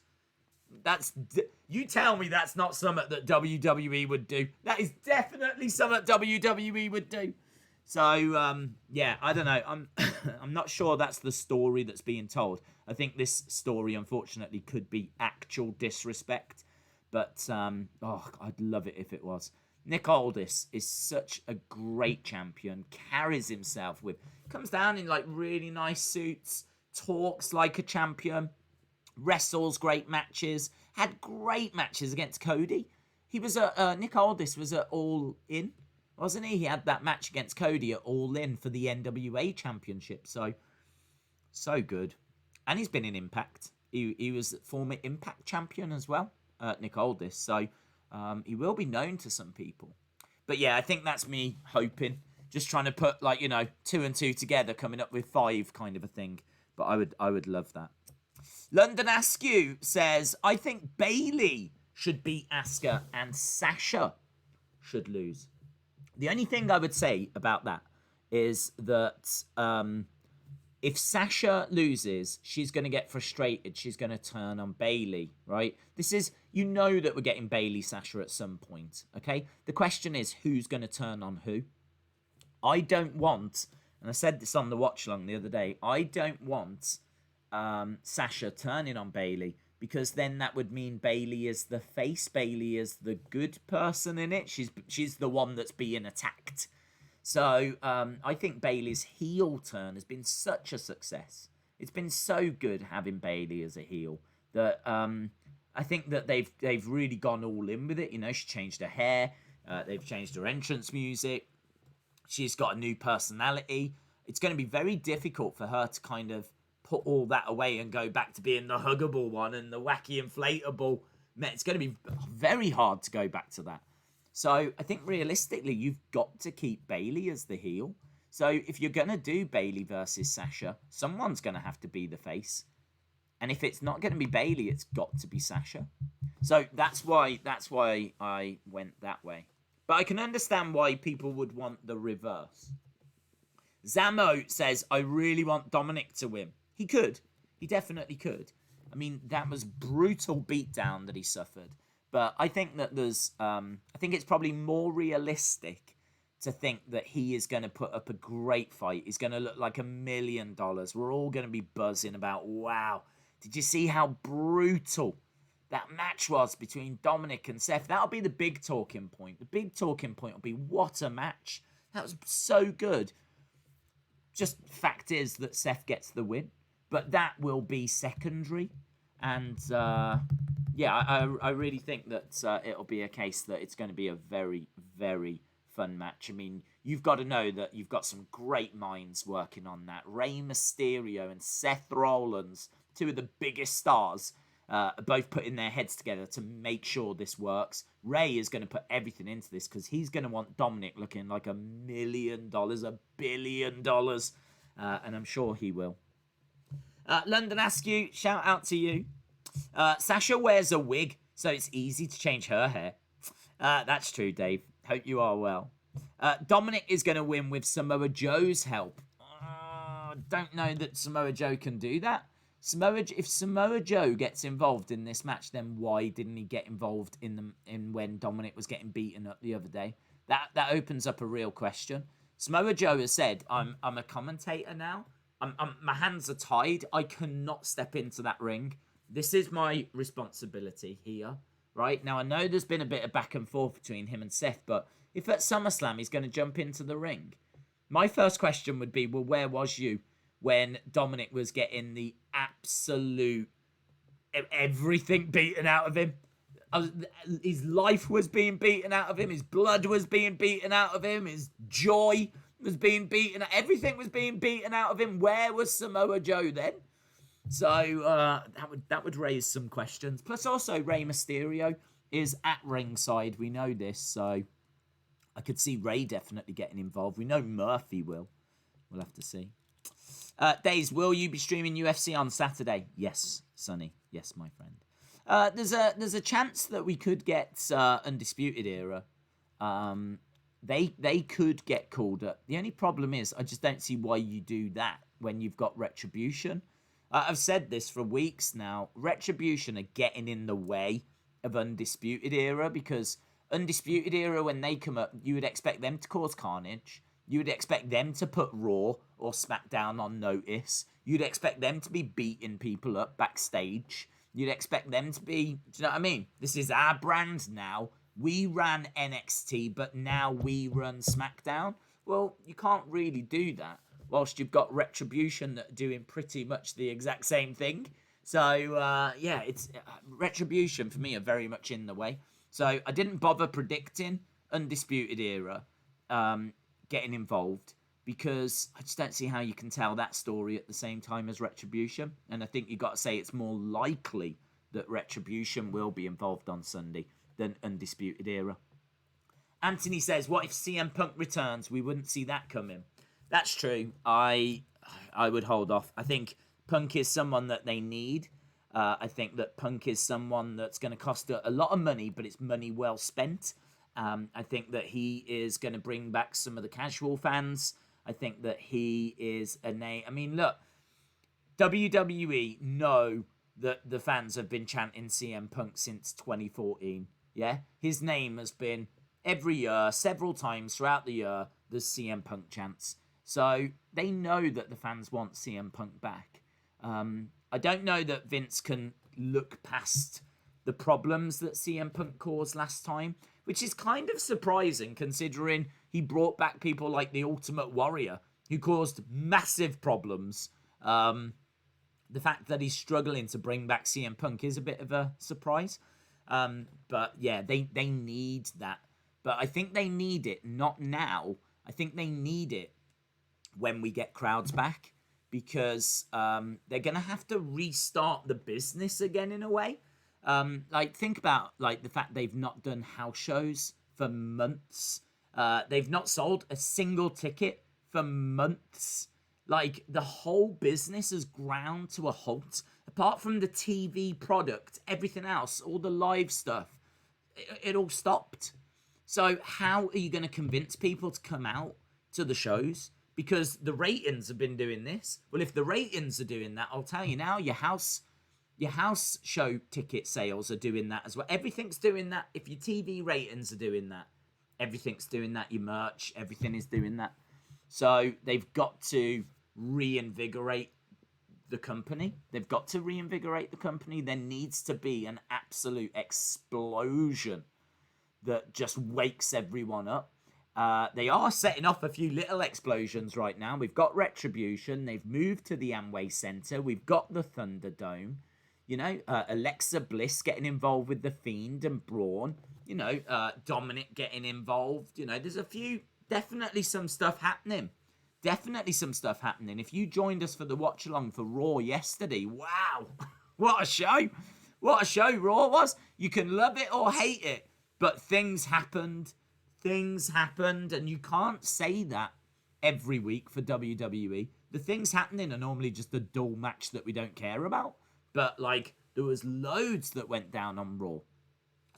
You tell me that's not something that WWE would do. That is definitely something WWE would do. So, yeah, I don't know. I'm not sure that's the story that's being told. I think this story, unfortunately, could be actual disrespect. But, I'd love it if it was. Nick Aldis is such a great champion. Carries himself comes down in, like, really nice suits. Talks like a champion. Wrestles great matches. Had great matches against Cody. Nick Aldis was at All In. Wasn't he? He had that match against Cody at All In for the NWA Championship. So good. And he's been in Impact. He was former Impact champion as well, Nick Aldis. So he will be known to some people. But yeah, I think that's me hoping. Just trying to put, 2 and 2 together, coming up with 5 kind of a thing. But I would love that. London Askew says, I think Bayley should beat Aska and Sasha should lose. The only thing I would say about that is that if Sasha loses, she's going to get frustrated. She's going to turn on Bayley, right? That we're getting Bayley Sasha at some point, okay? The question is, who's going to turn on who, I don't want, and I said this on the watch along the other day, I don't want Sasha turning on Bayley, because then that would mean Bayley is the face, Bayley is the good person in it. She's the one that's being attacked. So I think Bayley's heel turn has been such a success. It's been so good having Bayley as a heel that I think that they've really gone all in with it. You know, she changed her hair, they've changed her entrance music, she's got a new personality. It's going to be very difficult for her to kind of put all that away and go back to being the huggable one and the wacky inflatable. It's going to be very hard to go back to that. So I think realistically, you've got to keep Bayley as the heel. So if you're going to do Bayley versus Sasha, someone's going to have to be the face. And if it's not going to be Bayley, it's got to be Sasha. So that's why I went that way. But I can understand why people would want the reverse. Zamo says, I really want Dominic to win. He could. He definitely could. I mean, that was brutal beatdown that he suffered. But I think that I think it's probably more realistic to think that he is going to put up a great fight. He's going to look like $1 million. We're all going to be buzzing about, wow, did you see how brutal that match was between Dominic and Seth? That'll be the big talking point. The big talking point will be, what a match. That was so good. Just fact is that Seth gets the win. But that will be secondary. And, I really think that it'll be a case that it's going to be a very, very fun match. I mean, you've got to know that you've got some great minds working on that. Rey Mysterio and Seth Rollins, two of the biggest stars, are both putting their heads together to make sure this works. Rey is going to put everything into this because he's going to want Dominic looking like $1 million, $1 billion. And I'm sure he will. London Askew, shout out to you. Sasha wears a wig, so it's easy to change her hair. That's true, Dave. Hope you are well. Dominic is going to win with Samoa Joe's help. Don't know that Samoa Joe can do that. If Samoa Joe gets involved in this match, then why didn't he get involved in when Dominic was getting beaten up the other day? That opens up a real question. Samoa Joe has said, I'm a commentator now. My hands are tied. I cannot step into that ring. This is my responsibility here, right? Now, I know there's been a bit of back and forth between him and Seth, but if at SummerSlam he's going to jump into the ring, my first question would be, well, where was you when Dominic was getting the absolute everything beaten out of him? His life was being beaten out of him. His blood was being beaten out of him. His joy was being beaten. Everything was being beaten out of him. Where was Samoa Joe then? So that would raise some questions. Plus, also Rey Mysterio is at ringside. We know this, so I could see Rey definitely getting involved. We know Murphy will. We'll have to see. Days, will you be streaming UFC on Saturday? Yes, Sonny. Yes, my friend. There's a chance that we could get Undisputed Era. They could get called up. The only problem is I just don't see why you do that when you've got Retribution. I've said this for weeks now. Retribution are getting in the way of Undisputed Era because Undisputed Era, when they come up, you would expect them to cause carnage. You would expect them to put Raw or SmackDown on notice. You'd expect them to be beating people up backstage. You'd expect them to be, do you know what I mean? This is our brand now. We ran NXT, but now we run SmackDown. Well, you can't really do that whilst you've got Retribution that are doing pretty much the exact same thing. So, it's Retribution for me are very much in the way. So I didn't bother predicting Undisputed Era getting involved because I just don't see how you can tell that story at the same time as Retribution. And I think you've got to say it's more likely that Retribution will be involved on Sunday than Undisputed Era. Anthony says, what if CM Punk returns? We wouldn't see that coming. That's true. I would hold off. I think Punk is someone that they need. I think that Punk is someone that's going to cost a lot of money, but it's money well spent. I think that he is going to bring back some of the casual fans. I think that he is a name. I mean, look, WWE know that the fans have been chanting CM Punk since 2014. Yeah, his name has been every year, several times throughout the year. there's CM Punk chants. So they know that the fans want CM Punk back. I don't know that Vince can look past the problems that CM Punk caused last time, which is kind of surprising considering he brought back people like the Ultimate Warrior, who caused massive problems. The fact that he's struggling to bring back CM Punk is a bit of a surprise. But yeah, they need that. But I think they need it not now. I think they need it when we get crowds back, because they're going to have to restart the business again in a way. Like, think about like the fact they've not done house shows for months. They've not sold a single ticket for months. Like, the whole business has ground to a halt. Apart from the TV product, everything else, all the live stuff, it all stopped. So how are you going to convince people to come out to the shows? Because the ratings have been doing this. Well, if the ratings are doing that, I'll tell you now, your house show ticket sales are doing that as well. Everything's doing that. If your TV ratings are doing that, everything's doing that. Your merch, everything is doing that. So they've got to reinvigorate the company. They've got to reinvigorate the company. There needs to be an absolute explosion that just wakes everyone up. They are setting off a few little explosions right now. We've got Retribution. They've moved to the Amway Center. We've got the Thunderdome. You know, Alexa Bliss getting involved with the Fiend and Braun. You know, Dominic getting involved. You know, there's definitely some stuff happening. Definitely some stuff happening. If you joined us for the watch along for Raw yesterday, wow, what a show. What a show Raw was. You can love it or hate it, but things happened. Things happened, and you can't say that every week for WWE. The things happening are normally just a dull match that we don't care about, but like, there was loads that went down on Raw.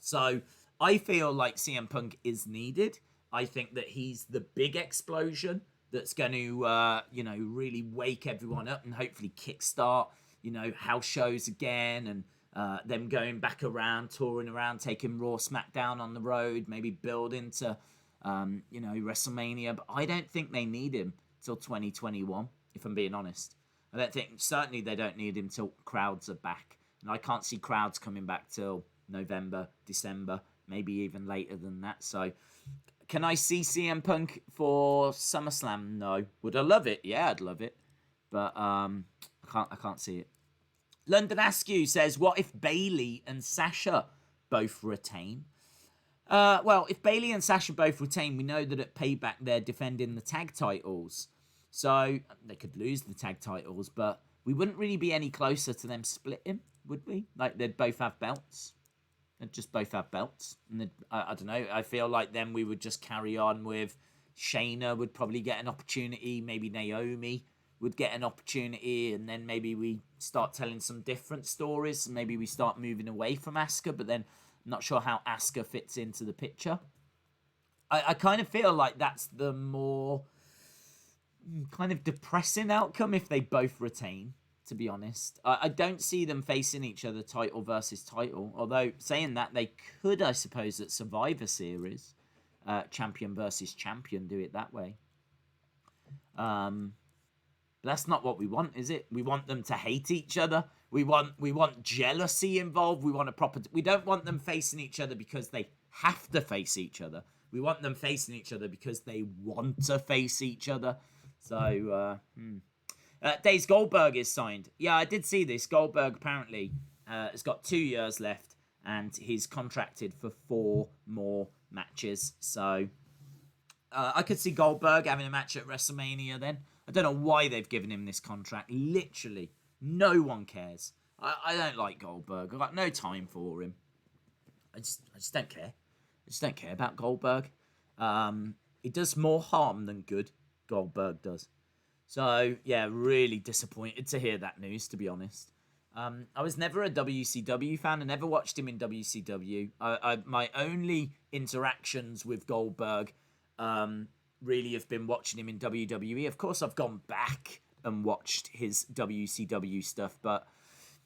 So I feel like CM Punk is needed. I think that he's the big explosion that's going to, really wake everyone up and hopefully kickstart, house shows again, and them going back around, touring around, taking Raw, Smackdown on the road, maybe build into, WrestleMania. But I don't think they need him till 2021, if I'm being honest. Certainly they don't need him till crowds are back. And I can't see crowds coming back till November, December, maybe even later than that. So, can I see CM Punk for SummerSlam? No. Would I love it? Yeah, I'd love it. But I can't see it. London Askew says, what if Bayley and Sasha both retain? Well, if Bayley and Sasha both retain, we know that at Payback they're defending the tag titles. So they could lose the tag titles, but we wouldn't really be any closer to them splitting, would we? Like, they'd both have belts. They'd just both have belts. And I don't know. I feel like then we would just carry on with Shayna would probably get an opportunity. Maybe Naomi would get an opportunity. And then maybe we start telling some different stories. Maybe we start moving away from Asuka. But then I'm not sure how Asuka fits into the picture. I kind of feel like that's the more kind of depressing outcome if they both retain, to be honest. I don't see them facing each other title versus title. Although, saying that, they could, I suppose, at Survivor Series, champion versus champion, do it that way. But that's not what we want, is it? We want them to hate each other. We want jealousy involved. We don't want them facing each other because they have to face each other. We want them facing each other because they want to face each other. So, Days Goldberg is signed. Yeah, I did see this. Goldberg apparently has got 2 years left, and he's contracted for 4 more matches. So I could see Goldberg having a match at WrestleMania then. I don't know why they've given him this contract. Literally, no one cares. I don't like Goldberg. I've got no time for him. I just don't care. I just don't care about Goldberg. He does more harm than good. Goldberg does. So, yeah, really disappointed to hear that news, to be honest. I was never a WCW fan. I never watched him in WCW. My only interactions with Goldberg really have been watching him in WWE. Of course, I've gone back and watched his WCW stuff, but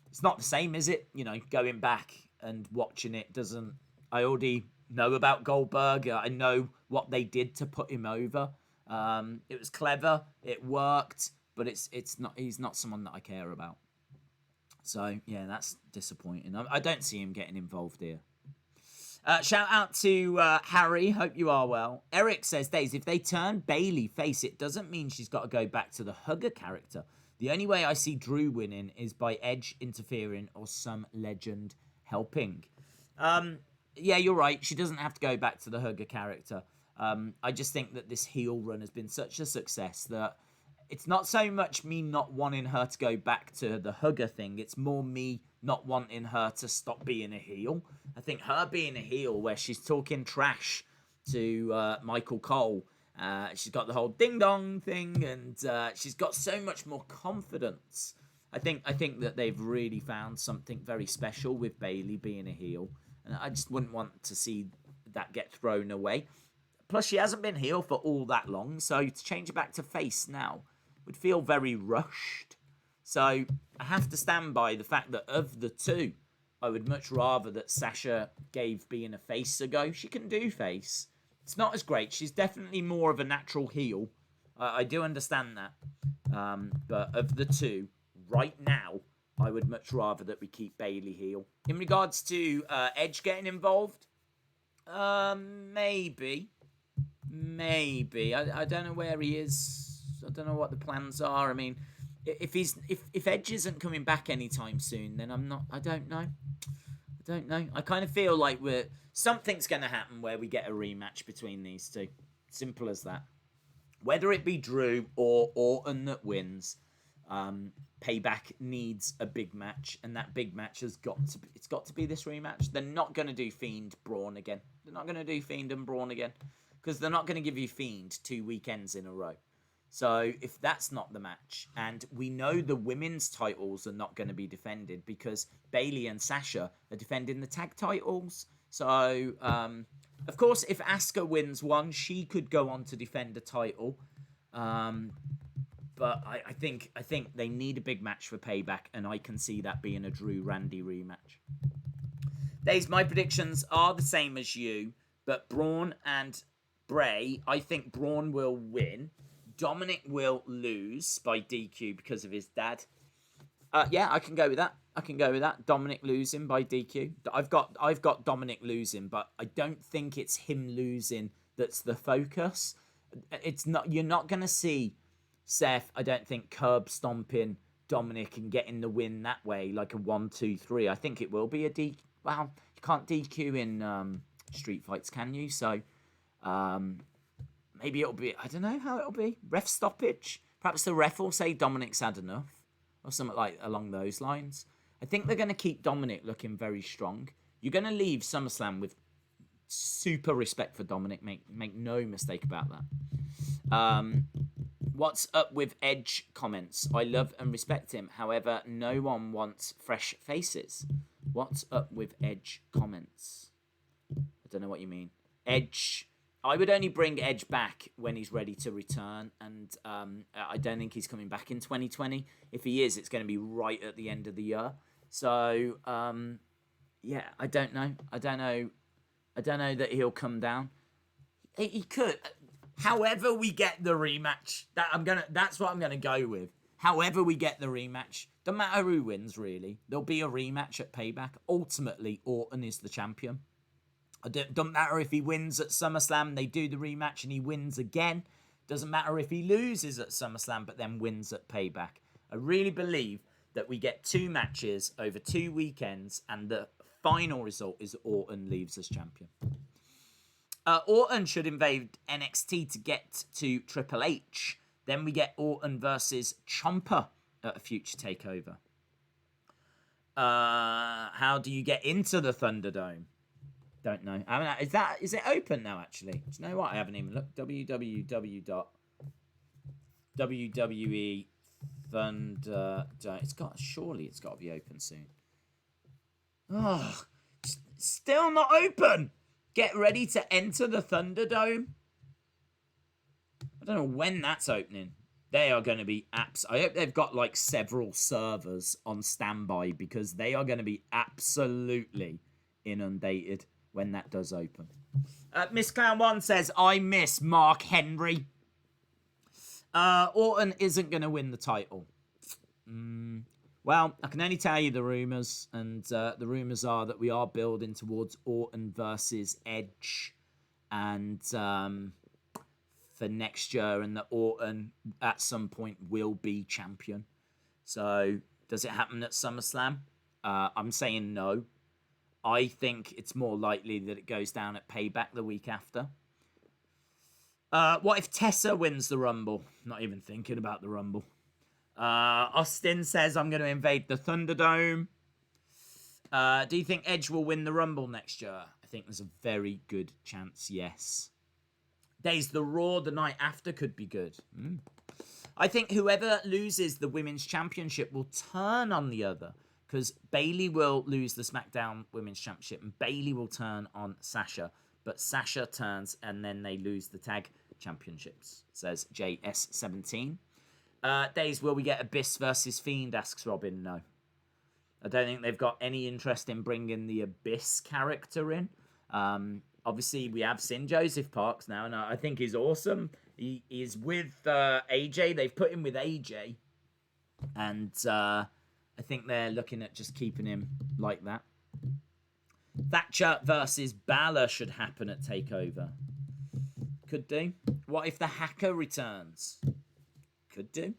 it's not the same, is it? Going back and watching it doesn't... I already know about Goldberg. I know what they did to put him over. It was clever. It worked. But he's not someone that I care about. So, yeah, that's disappointing. I don't see him getting involved here. Shout out to Harry. Hope you are well. Eric says, Days, if they turn Bayley face, it doesn't mean she's got to go back to the hugger character. The only way I see Drew winning is by Edge interfering or some legend helping. Yeah, you're right. She doesn't have to go back to the hugger character. I just think that this heel run has been such a success that it's not so much me not wanting her to go back to the hugger thing. It's more me not wanting her to stop being a heel. I think her being a heel where she's talking trash to Michael Cole, she's got the whole ding-dong thing, and she's got so much more confidence. I think that they've really found something very special with Bayley being a heel, and I just wouldn't want to see that get thrown away. Plus, she hasn't been heel for all that long, so to change her back to face now would feel very rushed. So I have to stand by the fact that of the two, I would much rather that Sasha gave being a face a go. She can do face. It's not as great. She's definitely more of a natural heel. I do understand that. But of the two, right now, I would much rather that we keep Bayley heel. In regards to Edge getting involved, maybe. I don't know where he is. I don't know what the plans are. I mean, if Edge isn't coming back anytime soon, then I don't know. I kind of feel like something's going to happen where we get a rematch between these two. Simple as that. Whether it be Drew or Orton that wins, Payback needs a big match, and that big match it's got to be this rematch. They're not going to do Fiend Braun again. They're not going to do Fiend and Braun again because they're not going to give you Fiend 2 weekends in a row. So if that's not the match, and we know the women's titles are not going to be defended because Bayley and Sasha are defending the tag titles. So, of course, if Aska wins one, she could go on to defend a title. But I think they need a big match for Payback, and I can see that being a Drew Randy rematch. Days, my predictions are the same as you, but Braun and Bray, I think Braun will win. Dominic will lose by DQ because of his dad. Yeah, I can go with that. Dominic losing by DQ. I've got Dominic losing, but I don't think it's him losing that's the focus. It's not. You're not gonna see Seth, I don't think, curb stomping Dominic and getting the win that way, like a 1-2-3. I think it will be a DQ. Well, you can't DQ in street fights, can you? So. Maybe it'll be, I don't know how it'll be. Ref stoppage. Perhaps the ref will say Dominic's had enough. Or something like along those lines. I think they're going to keep Dominic looking very strong. You're going to leave SummerSlam with super respect for Dominic. Make no mistake about that. What's up with Edge comments? I love and respect him. However, no one wants fresh faces. What's up with Edge comments? I don't know what you mean. Edge... I would only bring Edge back when he's ready to return, and I don't think he's coming back in 2020. If he is, it's going to be right at the end of the year. So, yeah, I don't know. I don't know that he'll come down. He could. However we get the rematch, that's what I'm gonna go with. However we get the rematch, doesn't matter who wins, really. There'll be a rematch at Payback. Ultimately, Orton is the champion. It doesn't matter if he wins at SummerSlam, they do the rematch and he wins again. Doesn't matter if he loses at SummerSlam, but then wins at Payback. I really believe that we get 2 matches over 2 weekends, and the final result is Orton leaves as champion. Orton should invade NXT to get to Triple H. Then we get Orton versus Ciampa at a future takeover. How do you get into the Thunderdome? Don't know. Is it open now, actually? Do you know what? I haven't even looked. WWE Thunderdome. Surely it's got to be open soon. Oh, still not open. Get ready to enter the Thunderdome. I don't know when that's opening. They are going to be apps. I hope they've got like several servers on standby because they are going to be absolutely inundated when that does open. Miss Clown 1 says, I miss Mark Henry. Orton isn't going to win the title. Well, I can only tell you the rumours, and the rumours are that we are building towards Orton versus Edge, and for next year, and that Orton at some point will be champion. So, does it happen at SummerSlam? I'm saying no. I think it's more likely that it goes down at Payback the week after. What if Tessa wins the Rumble? Not even thinking about the Rumble. Austin says, I'm going to invade the Thunderdome. Do you think Edge will win the Rumble next year? I think there's a very good chance, yes. Days the Raw the night after could be good. I think whoever loses the Women's Championship will turn on the other, because Bayley will lose the SmackDown Women's Championship and Bayley will turn on Sasha. But Sasha turns and then they lose the tag championships, says JS17. Days, will we get Abyss versus Fiend, asks Robin. No. I don't think they've got any interest in bringing the Abyss character in. Obviously, we have seen Joseph Parks now, and I think he's awesome. He is with AJ. They've put him with AJ. And I think they're looking at just keeping him like that. Thatcher versus Balor should happen at TakeOver. Could do. What if the Hacker returns? Could do.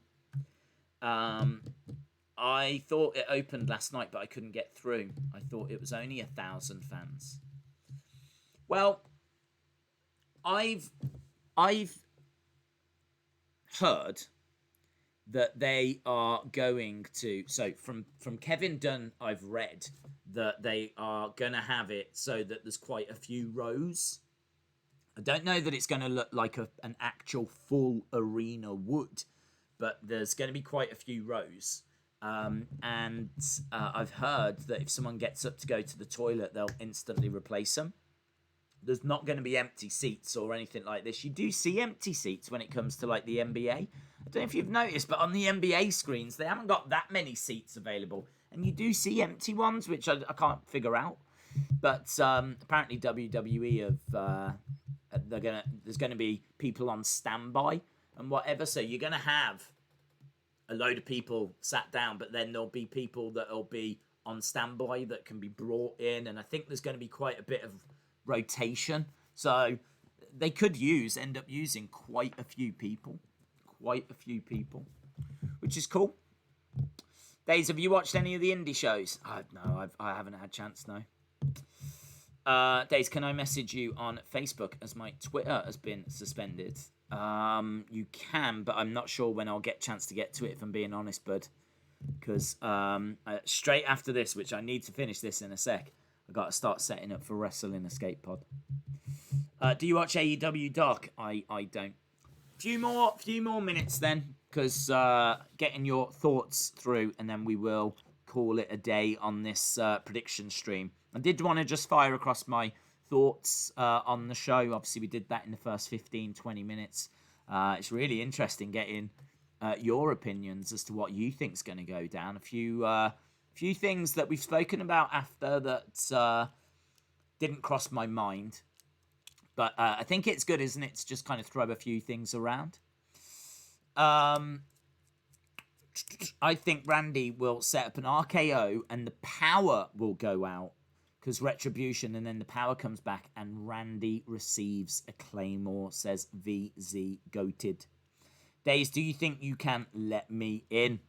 I thought it opened last night, but I couldn't get through. I thought it was only 1,000 fans. Well, I've heard that they are going to... So, from Kevin Dunn, I've read that they are going to have it so that there's quite a few rows. I don't know that it's going to look like an actual full arena would, but there's going to be quite a few rows. And I've heard that if someone gets up to go to the toilet, they'll instantly replace them. There's not going to be empty seats or anything like this. You do see empty seats when it comes to like the NBA. I don't know if you've noticed, but on the NBA screens, they haven't got that many seats available. And you do see empty ones, which I can't figure out. But apparently WWE there's going to be people on standby and whatever. So you're going to have a load of people sat down, but then there'll be people that will be on standby that can be brought in. And I think there's going to be quite a bit of rotation. So they could end up using quite a few people. Which is cool. Days, have you watched any of the indie shows? No, I haven't had a chance, no. Days, can I message you on Facebook as my Twitter has been suspended? You can, but I'm not sure when I'll get a chance to get to it, if I'm being honest, bud. Because straight after this, which I need to finish this in a sec, I've got to start setting up for Wrestling Escape Pod. Do you watch AEW Dark? I don't. Few more minutes then, because getting your thoughts through, and then we will call it a day on this prediction stream. I did want to just fire across my thoughts on the show. Obviously, we did that in the first 15-20 minutes. It's really interesting getting your opinions as to what you think's going to go down. A few things that we've spoken about after that didn't cross my mind. But I think it's good, isn't it, to just kind of throw a few things around. I think Randy will set up an RKO and the power will go out because Retribution, and then the power comes back and Randy receives a Claymore, says VZ Goated. Days, do you think you can let me in?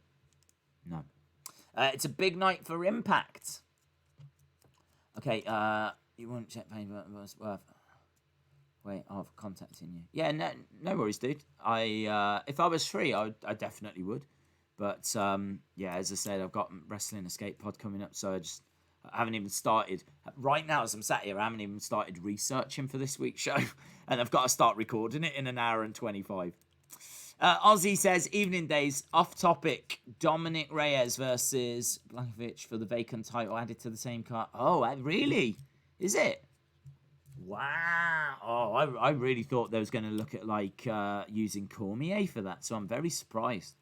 No. It's a big night for Impact. Okay, you won't check payment was worth... Wait, I've contacting you. Yeah, no worries, dude. If I was free, I definitely would. But yeah, as I said, I've got Wrestling Escape Pod coming up, so I haven't even started. Right now, as I'm sat here, I haven't even started researching for this week's show, and I've got to start recording it in an hour and 25. Ozzy says, evening Days, off topic, Dominic Reyes versus Blankovic for the vacant title added to the same card. Oh, really? Is it? Wow. Oh, I really thought they was going to look at like using Cormier for that, so I'm very surprised.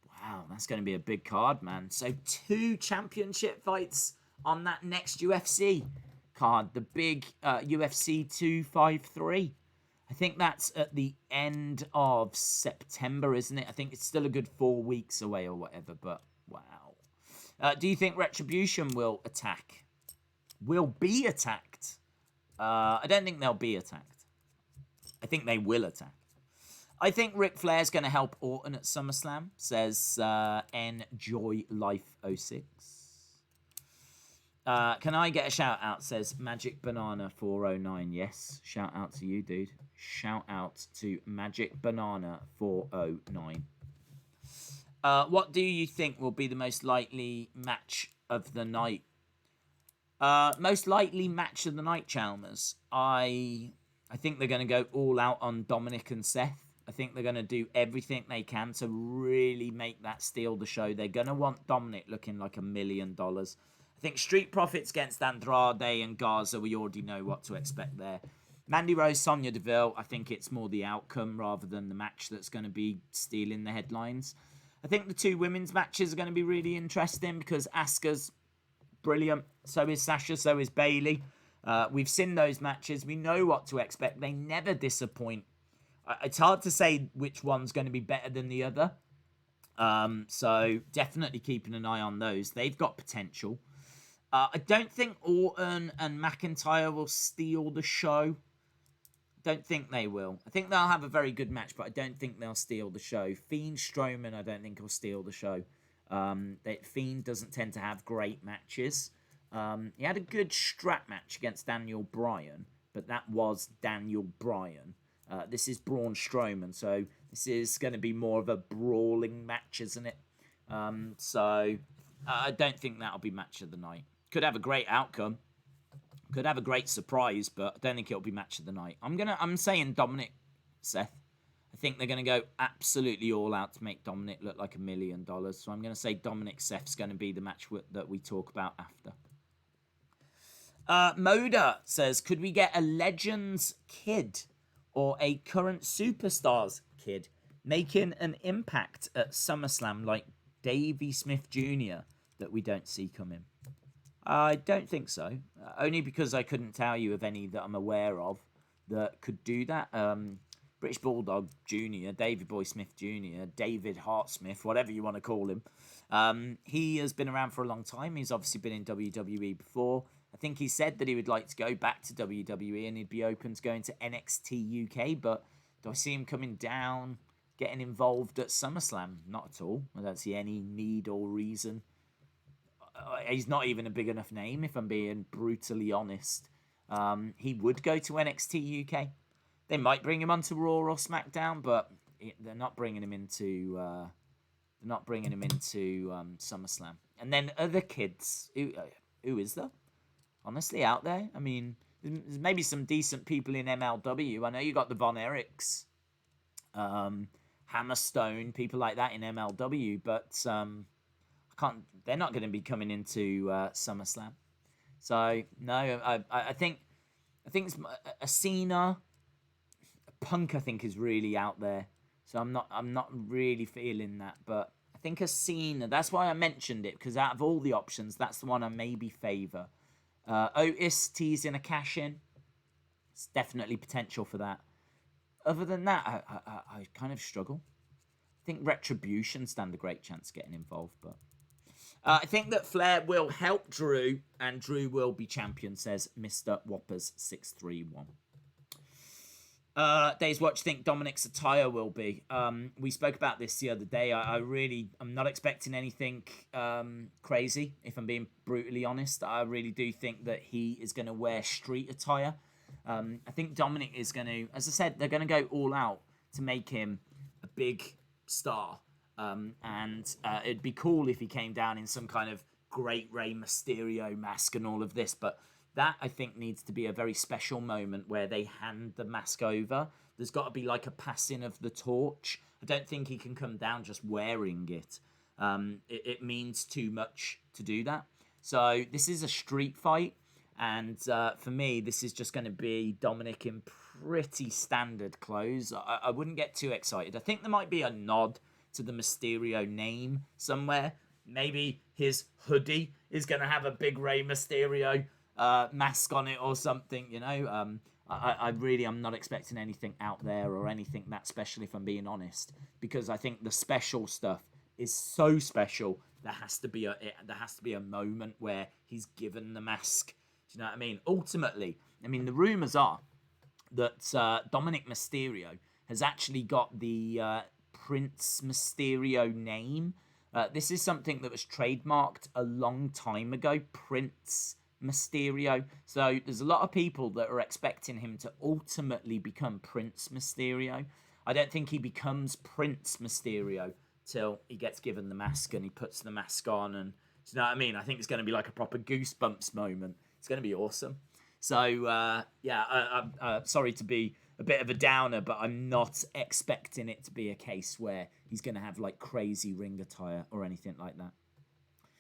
Wow, that's going to be a big card, man. So 2 championship fights on that next UFC card, the big UFC 253. I think that's at the end of September, isn't it? I think it's still a good 4 weeks away or whatever, but wow. Do you think Retribution will attack? Will be attacked? I don't think they'll be attacked. I think they will attack. I think Ric Flair's going to help Orton at SummerSlam, says Enjoy Life 06. Can I get a shout out, says Magic Banana 409. Yes, shout out to you, dude. Shout out to Magic Banana 409. What do you think will be the most likely match of the night? Most likely match of the night, Chalmers. I think they're going to go all out on Dominic and Seth. I think they're going to do everything they can to really make that steal the show. They're going to want Dominic looking like $1 million. I think Street Profits against Andrade and Garza, we already know what to expect there. Mandy Rose, Sonya Deville, I think it's more the outcome rather than the match that's going to be stealing the headlines. I think the two women's matches are going to be really interesting because Aska's brilliant. So is Sasha, so is Bayley. We've seen those matches. We know what to expect. They never disappoint. It's hard to say which one's going to be better than the other. So definitely keeping an eye on those. They've got potential. I don't think Orton and McIntyre will steal the show. Don't think they will. I think they'll have a very good match, but I don't think they'll steal the show. Fiend Strowman, I don't think will steal the show. Fiend doesn't tend to have great matches. He had a good strap match against Daniel Bryan, but that was Daniel Bryan. This is Braun Strowman, so this is going to be more of a brawling match, isn't it? So I don't think that'll be match of the night. Could have a great outcome. Could have a great surprise, but I don't think it'll be match of the night. I'm saying Dominic, Seth. I think they're going to go absolutely all out to make Dominic look like $1 million. So I'm going to say Dominic Seth's going to be the match that we talk about after. Moda says, could we get a Legends kid or a current Superstars kid making an impact at SummerSlam like Davey Smith Jr. that we don't see coming? I don't think so. Only because I couldn't tell you of any that I'm aware of that could do that. British Bulldog Jr., David Boy Smith Jr., David Hart Smith, whatever you want to call him. He has been around for a long time. He's obviously been in WWE before. I think he said that he would like to go back to WWE and he'd be open to going to NXT UK, but do I see him coming down, getting involved at SummerSlam? Not at all. I don't see any need or reason. He's not even a big enough name, if I'm being brutally honest. He would go to NXT UK. They might bring him onto Raw or SmackDown, but they're not bringing him into SummerSlam. And then other kids, who is there? Honestly, out there. I mean, there's maybe some decent people in MLW. I know you got the Von Erichs, Hammerstone, people like that in MLW, but they're not going to be coming into SummerSlam. So no, I think it's a Cena, a Punk. I think is really out there. So I'm not really feeling that, but I think a Cena. That's why I mentioned it, because out of all the options, that's the one I maybe favour. Otis teasing a cash in. It's definitely potential for that. Other than that, I kind of struggle. I think Retribution stand a great chance of getting involved, but I think that Flair will help Drew, and Drew will be champion, says Mr. Whoppers 631. Days Watch think Dominic's attire will be. We spoke about this the other day. I'm not expecting anything crazy, if I'm being brutally honest. I really do think that he is going to wear street attire. I think Dominic is going to, as I said, they're going to go all out to make him a big star. And it'd be cool if he came down in some kind of Great Rey Mysterio mask and all of this, but that, I think, needs to be a very special moment where they hand the mask over. There's got to be like a passing of the torch. I don't think he can come down just wearing it. It means too much to do that. So this is a street fight. And for me, this is just going to be Dominic in pretty standard clothes. I wouldn't get too excited. I think there might be a nod to the Mysterio name somewhere. Maybe his hoodie is going to have a big Rey Mysterio mask on it or something, you know. I'm not expecting anything out there or anything that special, if I'm being honest, because I think the special stuff is so special. There has to be a moment where he's given the mask. Do you know what I mean? Ultimately, I mean, the rumors are that Dominik Mysterio has actually got the Prince Mysterio name. This is something that was trademarked a long time ago, Prince Mysterio. So there's a lot of people that are expecting him to ultimately become Prince Mysterio. I don't think he becomes Prince Mysterio till he gets given the mask and he puts the mask on. And do you know what I mean? I think it's going to be like a proper Goosebumps moment. It's going to be awesome. So, I'm sorry to be a bit of a downer, but I'm not expecting it to be a case where he's going to have like crazy ring attire or anything like that.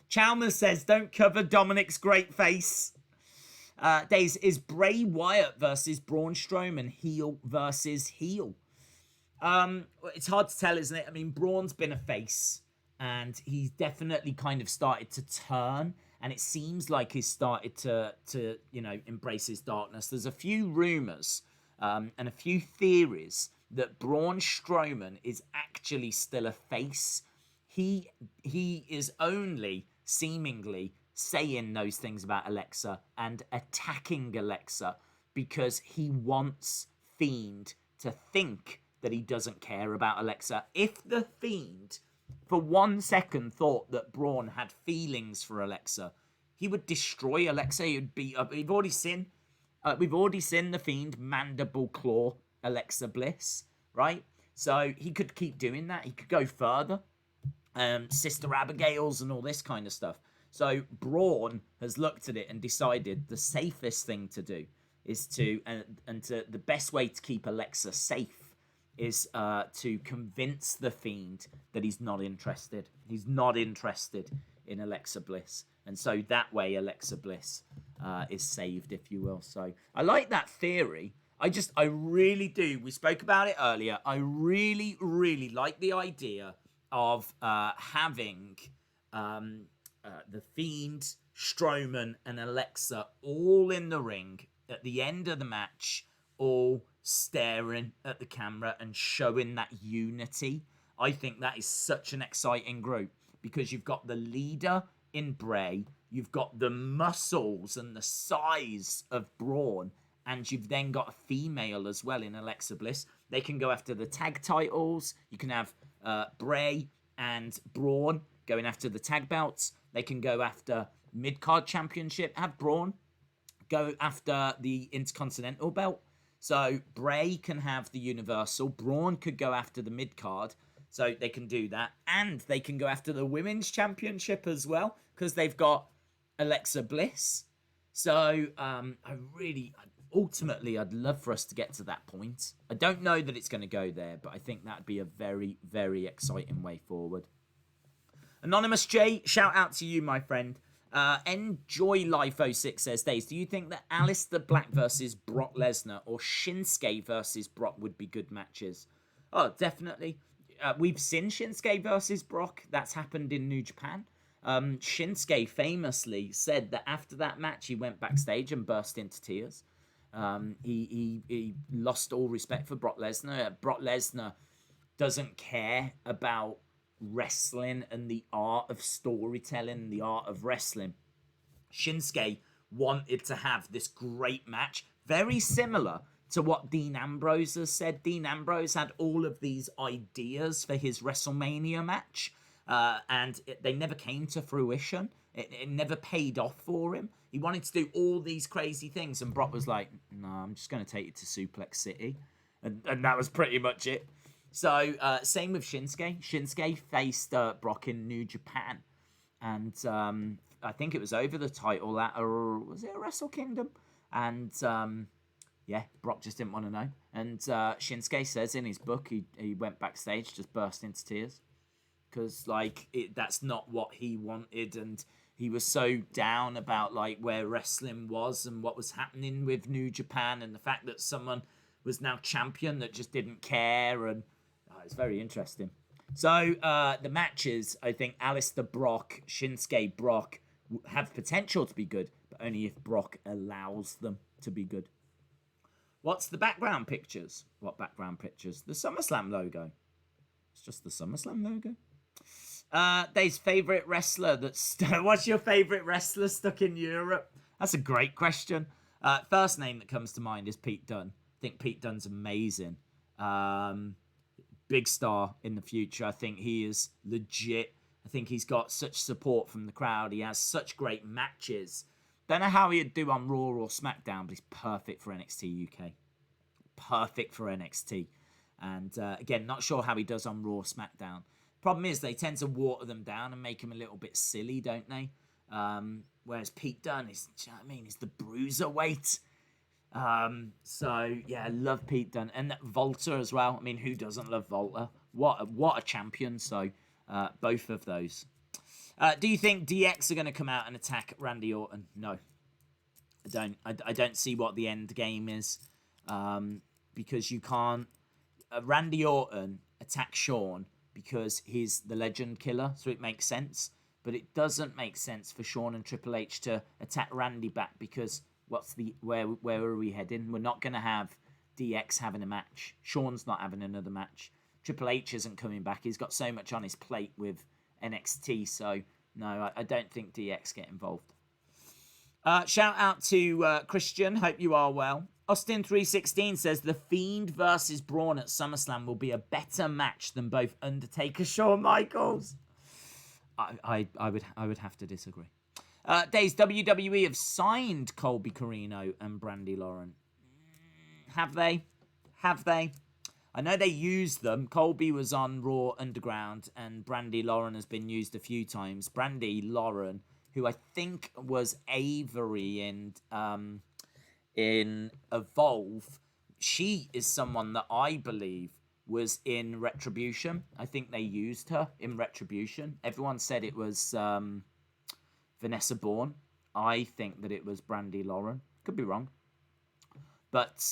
Chalmers says, don't cover Dominic's great face. Days, is Bray Wyatt versus Braun Strowman heel versus heel? It's hard to tell, isn't it? I mean, Braun's been a face, and he's definitely kind of started to turn, and it seems like he's started to embrace his darkness. There's a few rumours and a few theories that Braun Strowman is actually still a face. He is only seemingly saying those things about Alexa and attacking Alexa because he wants Fiend to think that he doesn't care about Alexa. If the Fiend for 1 second thought that Braun had feelings for Alexa, he would destroy Alexa. He would beat up. We've already seen the Fiend mandible claw Alexa Bliss, right? So he could keep doing that. He could go further. Sister Abigail's and all this kind of stuff. So Braun has looked at it and decided the safest thing to do is the best way to keep Alexa safe is to convince the Fiend that he's not interested. He's not interested in Alexa Bliss. And so that way Alexa Bliss is saved, if you will. So I like that theory. I really do. We spoke about it earlier. I really, really like the idea of having the Fiend, Strowman, and Alexa all in the ring at the end of the match, all staring at the camera and showing that unity. I think that is such an exciting group because you've got the leader in Bray, you've got the muscles and the size of Braun, and you've then got a female as well in Alexa Bliss. They can go after the tag titles. You can have Bray and Braun going after the tag belts. They can go after mid-card championship, have Braun go after the Intercontinental belt. So Bray can have the Universal. Braun could go after the mid-card. So they can do that. And they can go after the Women's Championship as well, because they've got Alexa Bliss. So ultimately, I'd love for us to get to that point. I don't know that it's going to go there, but I think that'd be a very, very exciting way forward. Anonymous J, shout out to you, my friend. Enjoy Life 06 says, Days, do you think that Aleister Black versus Brock Lesnar or Shinsuke versus Brock would be good matches? Oh, definitely. We've seen Shinsuke versus Brock. That's happened in New Japan. Shinsuke famously said that after that match, he went backstage and burst into tears. He lost all respect for Brock Lesnar. Brock Lesnar doesn't care about wrestling and the art of storytelling, the art of wrestling. Shinsuke wanted to have this great match, very similar to what Dean Ambrose has said. Dean Ambrose had all of these ideas for his WrestleMania match, and they never came to fruition. It never paid off for him. He wanted to do all these crazy things, and Brock was like, no, I'm just going to take you to Suplex City. And that was pretty much it. So, same with Shinsuke. Shinsuke faced Brock in New Japan. And I think it was over the title at, was it a Wrestle Kingdom? And, Brock just didn't want to know. And Shinsuke says in his book, he went backstage, just burst into tears. Because, that's not what he wanted. And he was so down about, where wrestling was and what was happening with New Japan. And the fact that someone was now champion that just didn't care. And it's very interesting. So, the matches, I think Aleister Brock, Shinsuke Brock have potential to be good, but only if Brock allows them to be good. What's the background pictures? What background pictures? The SummerSlam logo. It's just the SummerSlam logo. Dave's favourite wrestler that's... What's your favourite wrestler stuck in Europe? That's a great question. First name that comes to mind is Pete Dunne. I think Pete Dunne's amazing. Big star in the future. I think he is legit. I think he's got such support from the crowd. He has such great matches. Don't know how he'd do on Raw or SmackDown, but he's perfect for NXT UK. Perfect for NXT. And again, not sure how he does on Raw or SmackDown. Problem is, they tend to water them down and make him a little bit silly, don't they? Whereas Pete Dunne is, do you know what I mean? He's the bruiserweight. So yeah, I love Pete Dunne. And Volta as well. I mean, who doesn't love Volta? What a champion. So both of those. Do you think DX are going to come out and attack Randy Orton? No, I don't. I don't see what the end game is, because you can't. Randy Orton attack Shawn because he's the legend killer, so it makes sense. But it doesn't make sense for Shawn and Triple H to attack Randy back, because where are we heading? We're not going to have DX having a match. Shawn's not having another match. Triple H isn't coming back. He's got so much on his plate with NXT, so no, I don't think DX get involved. Shout out to Christian. Hope you are well. Austin316 says the Fiend versus Braun at SummerSlam will be a better match than both Undertaker, Shawn Michaels. I would have to disagree. Days WWE have signed Colby Corino and Brandy Lauren. Have they? I know they used them. Colby was on Raw Underground, and Brandy Lauren has been used a few times. Brandy Lauren, who I think was Avery in Evolve, she is someone that I believe was in Retribution. I think they used her in Retribution. Everyone said it was Vanessa Bourne. I think that it was Brandy Lauren. Could be wrong. But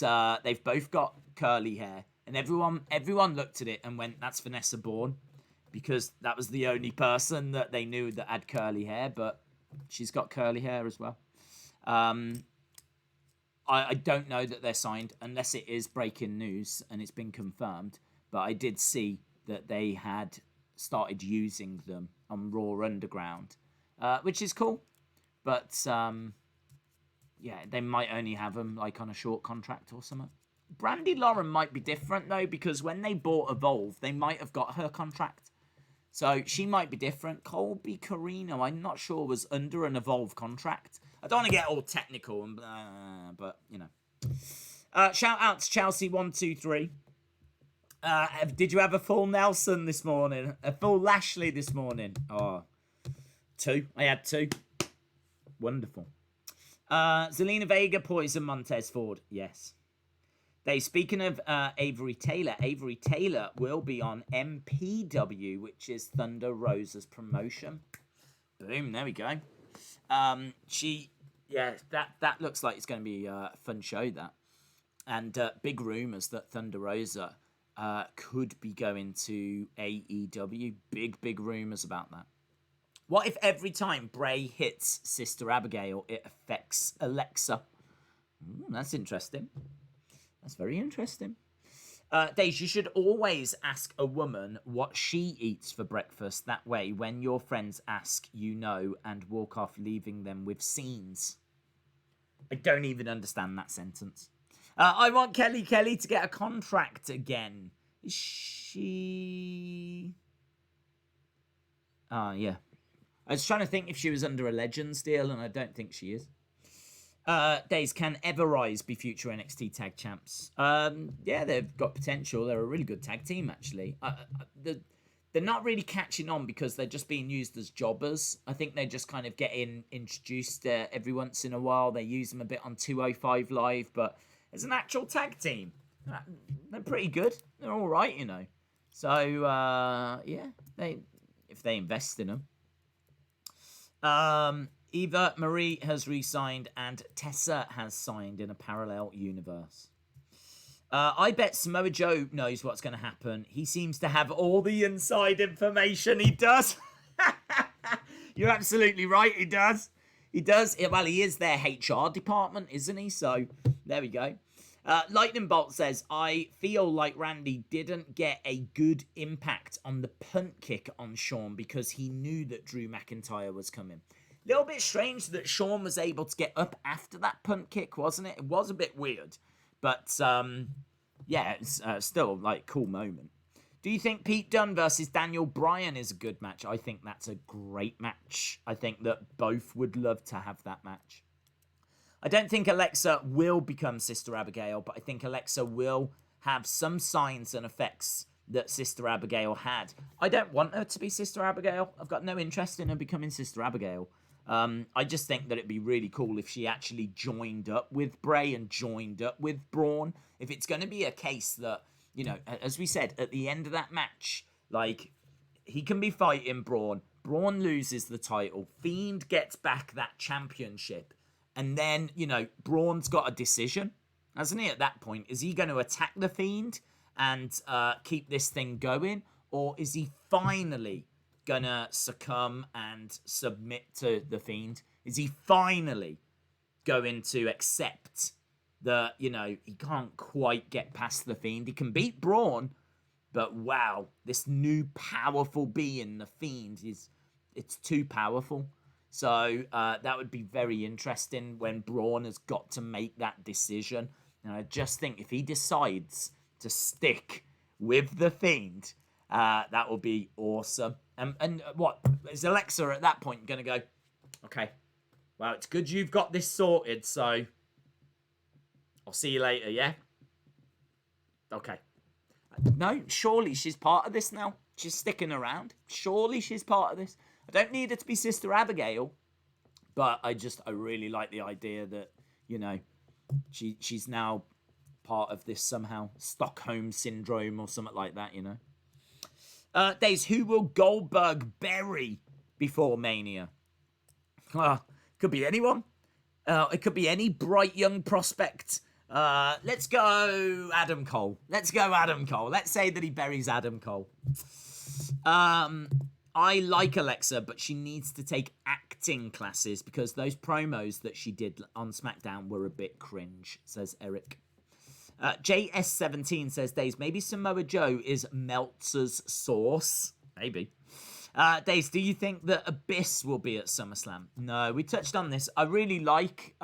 they've both got curly hair. And everyone looked at it and went, that's Vanessa Bourne. Because that was the only person that they knew that had curly hair. But she's got curly hair as well. I don't know that they're signed unless it is breaking news and it's been confirmed. But I did see that they had started using them on Raw Underground, which is cool. But yeah, they might only have them like on a short contract or something. Brandy Lauren might be different though, because when they bought Evolve, they might have got her contract. So she might be different. Colby Corino, I'm not sure, was under an Evolve contract. I don't want to get all technical, but you know. Shout out to Chelsea123. Did you have a full Nelson this morning? A full Lashley this morning? Oh, 2. I had 2. Wonderful. Zelina Vega, Poison, Montez Ford. Yes. Speaking of Avery Taylor will be on MPW, which is Thunder Rosa's promotion. Boom, there we go. That looks like it's going to be a fun show, that. And big rumours that Thunder Rosa could be going to AEW. Big rumours about that. What if every time Bray hits Sister Abigail, it affects Alexa? That's interesting. That's very interesting. Days, you should always ask a woman what she eats for breakfast. That way, when your friends ask, you know, and walk off, leaving them with scenes. I don't even understand that sentence. I want Kelly to get a contract again. Is she... yeah. I was trying to think if she was under a Legends deal, and I don't think she is. Days, can Everrise be future NXT tag champs? Yeah, they've got potential. They're a really good tag team, actually. They're not really catching on because they're just being used as jobbers. I think they're just kind of getting introduced every once in a while. They use them a bit on 205 Live, but as an actual tag team, they're pretty good. They're all right, you know. So, yeah, if they invest in them. Eva Marie has re-signed and Tessa has signed in a parallel universe. I bet Samoa Joe knows what's going to happen. He seems to have all the inside information. He does. You're absolutely right. He does. He does. Well, he is their HR department, isn't he? So there we go. Lightning Bolt says, I feel like Randy didn't get a good impact on the punt kick on Shawn because he knew that Drew McIntyre was coming. A little bit strange that Shawn was able to get up after that punt kick, wasn't it? It was a bit weird. But, yeah, it's still, like, cool moment. Do you think Pete Dunne versus Daniel Bryan is a good match? I think that's a great match. I think that both would love to have that match. I don't think Alexa will become Sister Abigail, but I think Alexa will have some signs and effects that Sister Abigail had. I don't want her to be Sister Abigail. I've got no interest in her becoming Sister Abigail. I just think that it'd be really cool if she actually joined up with Bray and joined up with Braun. If it's going to be a case that, you know, as we said, at the end of that match, like, he can be fighting Braun. Braun loses the title. Fiend gets back that championship. And then, you know, Braun's got a decision, hasn't he, at that point? Is he going to attack the Fiend and keep this thing going? Or is he finally going to succumb and submit to the Fiend? Is he finally going to accept that, you know, he can't quite get past the Fiend? He can beat Braun, but wow, this new powerful being, the Fiend, it's too powerful. So that would be very interesting when Braun has got to make that decision. And I just think if he decides to stick with the Fiend, that will be awesome. And what is Alexa at that point going to go, okay, well, it's good you've got this sorted, so I'll see you later, yeah? Okay. No, surely she's part of this now. She's sticking around. Surely she's part of this. I don't need her to be Sister Abigail, but I really like the idea that, you know, she's now part of this somehow Stockholm syndrome or something like that, you know. Days, who will Goldberg bury before Mania? Could be anyone. It could be any bright young prospect. Let's go Adam Cole. Let's say that he buries Adam Cole. I like Alexa, but she needs to take acting classes because those promos that she did on SmackDown were a bit cringe, says Eric. JS17 says, Days, maybe Samoa Joe is Meltzer's source. Maybe. Days, do you think that Abyss will be at SummerSlam? No, we touched on this. I really like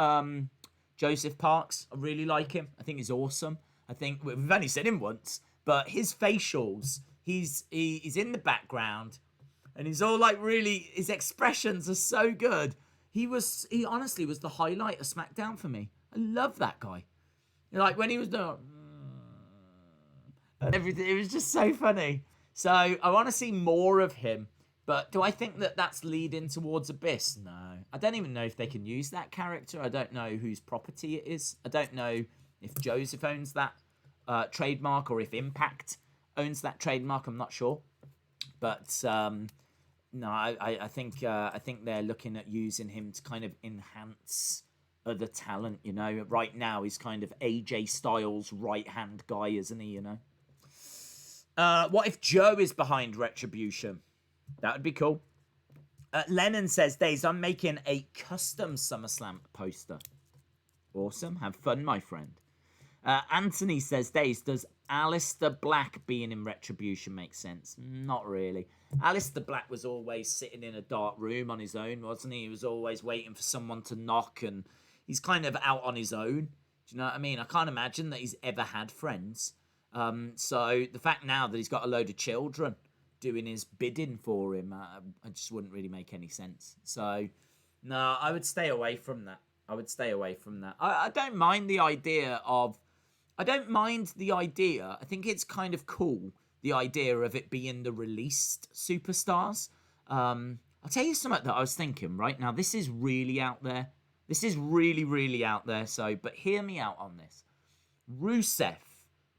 Joseph Parks. I really like him. I think he's awesome. I think we've only seen him once, but his facials, he's in the background. And he's all like really, his expressions are so good. He honestly was the highlight of SmackDown for me. I love that guy. Like when he was doing and everything, it was just so funny. So I want to see more of him. But do I think that that's leading towards Abyss? No. I don't even know if they can use that character. I don't know whose property it is. I don't know if Joseph owns that trademark or if Impact owns that trademark. I'm not sure. But no, I think they're looking at using him to kind of enhance other talent, you know. Right now, he's kind of AJ Styles' right-hand guy, isn't he, you know? What if Joe is behind Retribution? That would be cool. Lennon says, Days, I'm making a custom SummerSlam poster. Awesome. Have fun, my friend. Anthony says, Days, does Aleister Black being in Retribution make sense? Not really. Aleister Black was always sitting in a dark room on his own, wasn't he? He was always waiting for someone to knock, and he's kind of out on his own. Do you know what I mean? I can't imagine that he's ever had friends. So the fact now that he's got a load of children doing his bidding for him, I just wouldn't really make any sense. So, no, I would stay away from that. I don't mind the idea of... I think it's kind of cool, the idea of it being the released superstars. I'll tell you something that I was thinking, right? Now, this is really out there. This is really, really out there. But hear me out on this. Rusev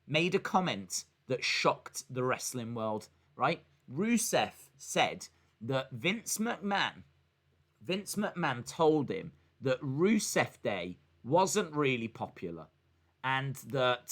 made a comment that shocked the wrestling world, right? Rusev said that Vince McMahon told him that Rusev Day wasn't really popular. And that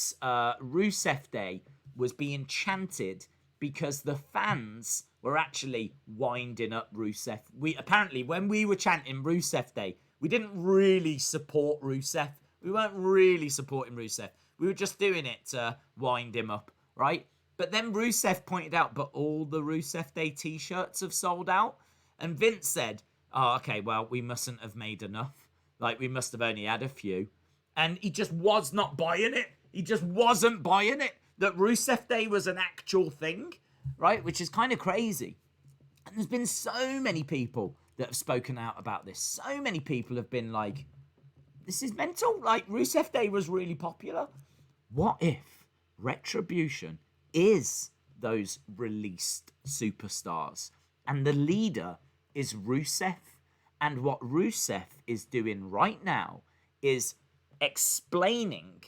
Rusev Day was being chanted because the fans were actually winding up Rusev. Apparently, when we were chanting Rusev Day, we didn't really support Rusev. We weren't really supporting Rusev. We were just doing it to wind him up, right? But then Rusev pointed out, but all the Rusev Day t-shirts have sold out. And Vince said, oh, okay, well, we mustn't have made enough. Like, we must have only had a few. And he just was not buying it. He just wasn't buying it. That Rusev Day was an actual thing, right? Which is kind of crazy. And there's been so many people that have spoken out about this. So many people have been like, this is mental. Like, Rusev Day was really popular. What if Retribution is those released superstars and the leader is Rusev? And what Rusev is doing right now is explaining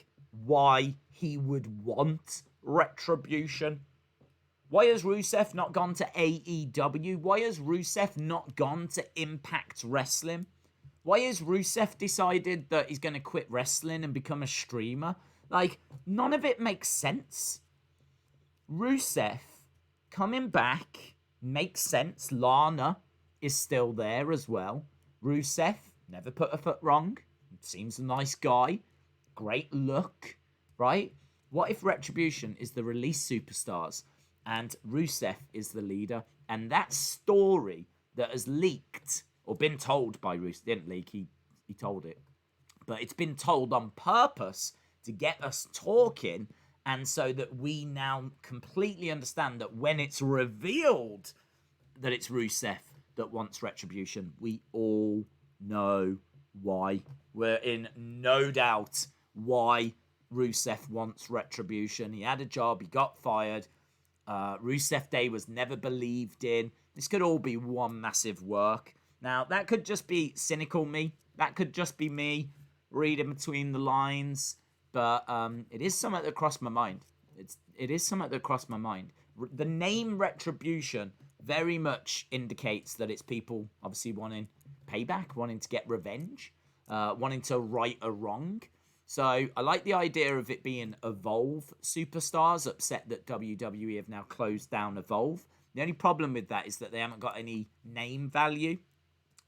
why he would want Retribution. Why has Rusev not gone to AEW? Why has Rusev not gone to Impact Wrestling? Why has Rusev decided that he's going to quit wrestling and become a streamer? Like, none of it makes sense. Rusev coming back makes sense. Lana is still there as well. Rusev never put a foot wrong. Seems a nice guy. Great look, right? What if Retribution is the release superstars and Rusev is the leader? And that story that has leaked or been told by Rusev, didn't leak, he told it, but it's been told on purpose to get us talking, and so that we now completely understand that when it's revealed that it's Rusev that wants Retribution, we all know why. We're in no doubt why Rusev wants Retribution. He had a job, he got fired. Rusev Day was never believed in. This could all be one massive work. Now, that could just be cynical me. That could just be me reading between the lines. But it is something that crossed my mind. It is something that crossed my mind. The name Retribution very much indicates that it's people obviously wanting payback, wanting to get revenge, wanting to right a wrong. So I like the idea of it being Evolve superstars, upset that WWE have now closed down Evolve. The only problem with that is that they haven't got any name value.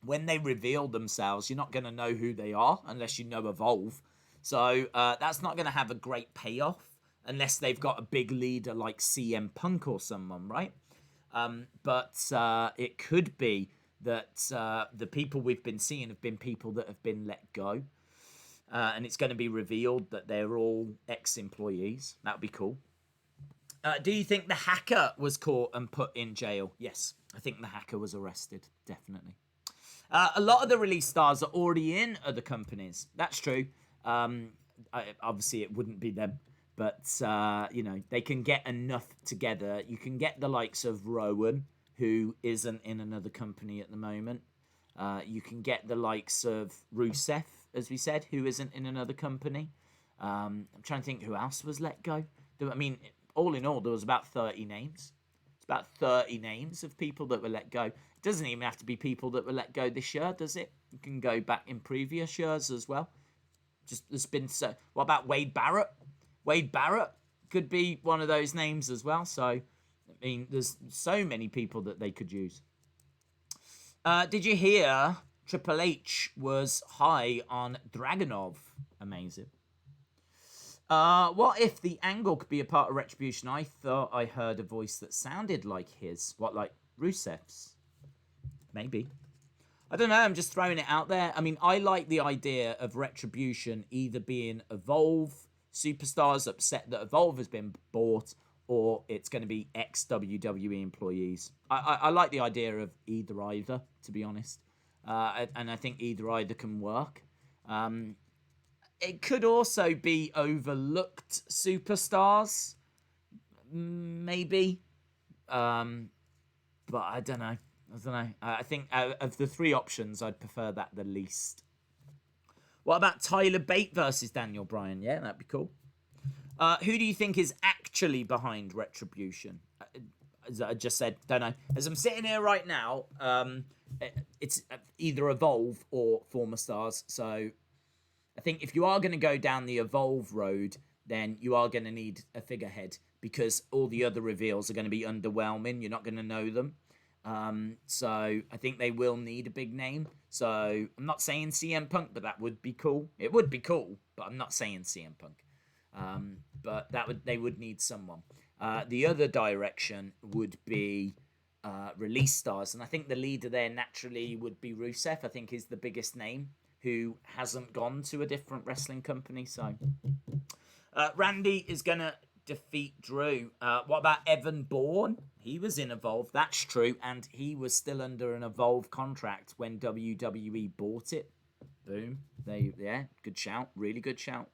When they reveal themselves, you're not going to know who they are unless you know Evolve. So that's not going to have a great payoff unless they've got a big leader like CM Punk or someone, right? But it could be that the people we've been seeing have been people that have been let go. And it's going to be revealed that they're all ex-employees. That would be cool. Do you think the hacker was caught and put in jail? Yes, I think the hacker was arrested, definitely. A lot of the release stars are already in other companies. That's true. Obviously, it wouldn't be them. But, they can get enough together. You can get the likes of Rowan, who isn't in another company at the moment. You can get the likes of Rusev, as we said, who isn't in another company. I'm trying to think who else was let go. I mean, all in all, there was about 30 names. It's about 30 names of people that were let go. It doesn't even have to be people that were let go this year, does it? You can go back in previous years as well. Just there's been so. What about Wade Barrett? Wade Barrett could be one of those names as well. So, I mean, there's so many people that they could use. Did you hear Triple H was high on Dragunov? Amazing. What if the Angle could be a part of Retribution? I thought I heard a voice that sounded like his. What, like Rusev's? Maybe. I don't know, I'm just throwing it out there. I mean, I like the idea of Retribution either being Evolve superstars upset that Evolve has been bought, or it's going to be ex-WWE employees. I like the idea of either, to be honest. And I think either can work. It could also be overlooked superstars, maybe. But I don't know. I think out of the three options, I'd prefer that the least. What about Tyler Bate versus Daniel Bryan? Yeah, that'd be cool. Who do you think is actually behind Retribution? As I just said, don't know. As I'm sitting here right now, it's either Evolve or former stars. So I think if you are going to go down the Evolve road, then you are going to need a figurehead, because all the other reveals are going to be underwhelming. You're not going to know them. So I think they will need a big name. So I'm not saying CM Punk, but that would be cool. It would be cool, but I'm not saying CM Punk. But they would need someone. The other direction would be release stars, and I think the leader there naturally would be Rusev. I think is the biggest name who hasn't gone to a different wrestling company. So Randy is gonna defeat Drew. What about Evan Bourne? He was in Evolve, that's true, and he was still under an Evolve contract when WWE bought it. Boom. Yeah, good shout. Really good shout.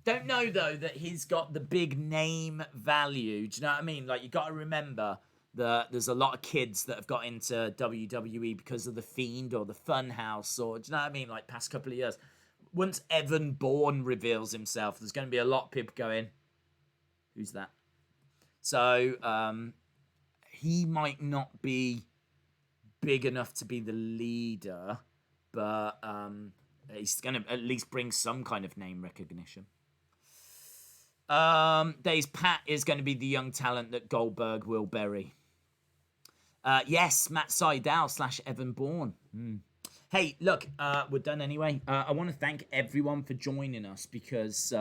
Don't know, though, that he's got the big name value. Do you know what I mean? Like, you got to remember that there's a lot of kids that have got into WWE because of the Fiend or the Funhouse, or, do you know what I mean? Like, past couple of years. Once Evan Bourne reveals himself, there's going to be a lot of people going, who's that? So, he might not be big enough to be the leader, but he's going to at least bring some kind of name recognition. Days Pat is going to be the young talent that Goldberg will bury. Yes, Matt Sydal / Evan Bourne. Hey, look, we're done anyway. I want to thank everyone for joining us because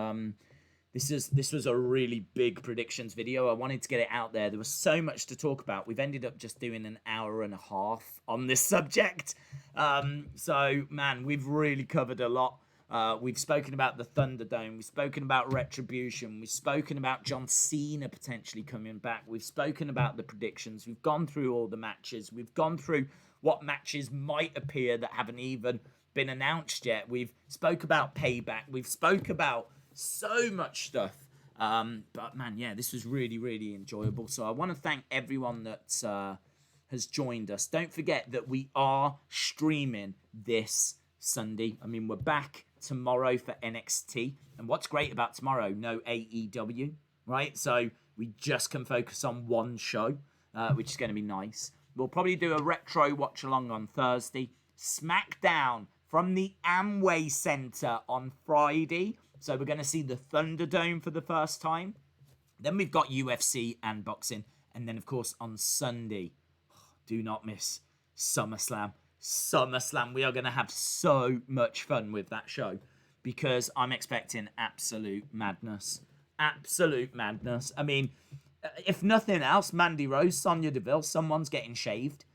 this was a really big predictions video. I wanted to get it out there. There was so much to talk about. We've ended up just doing an hour and a half on this subject. So, man, we've really covered a lot. We've spoken about the Thunderdome. We've spoken about Retribution. We've spoken about John Cena potentially coming back. We've spoken about the predictions. We've gone through all the matches. We've gone through what matches might appear that haven't even been announced yet. We've spoke about Payback. We've spoke about so much stuff. But, man, yeah, this was really, really enjoyable. So I want to thank everyone that has joined us. Don't forget that we are streaming this Sunday. I mean, we're back tomorrow for NXT. And what's great about tomorrow, no AEW, right? So we just can focus on one show, which is going to be nice. We'll probably do a retro watch along on Thursday. Smackdown from the Amway Center on Friday. So we're going to see the Thunderdome for the first time. Then we've got UFC and boxing. And then, of course, on Sunday, do not miss SummerSlam. We are going to have so much fun with that show because I'm expecting absolute madness. I mean, if nothing else, Mandy Rose, Sonya Deville, someone's getting shaved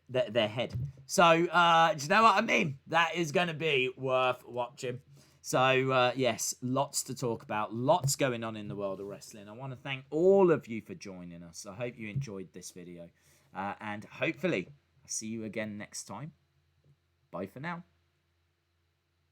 their head. So, do you know what I mean? That is going to be worth watching. So, yes, lots to talk about. Lots going on in the world of wrestling. I want to thank all of you for joining us. I hope you enjoyed this video. And hopefully I'll see you again next time. Bye for now.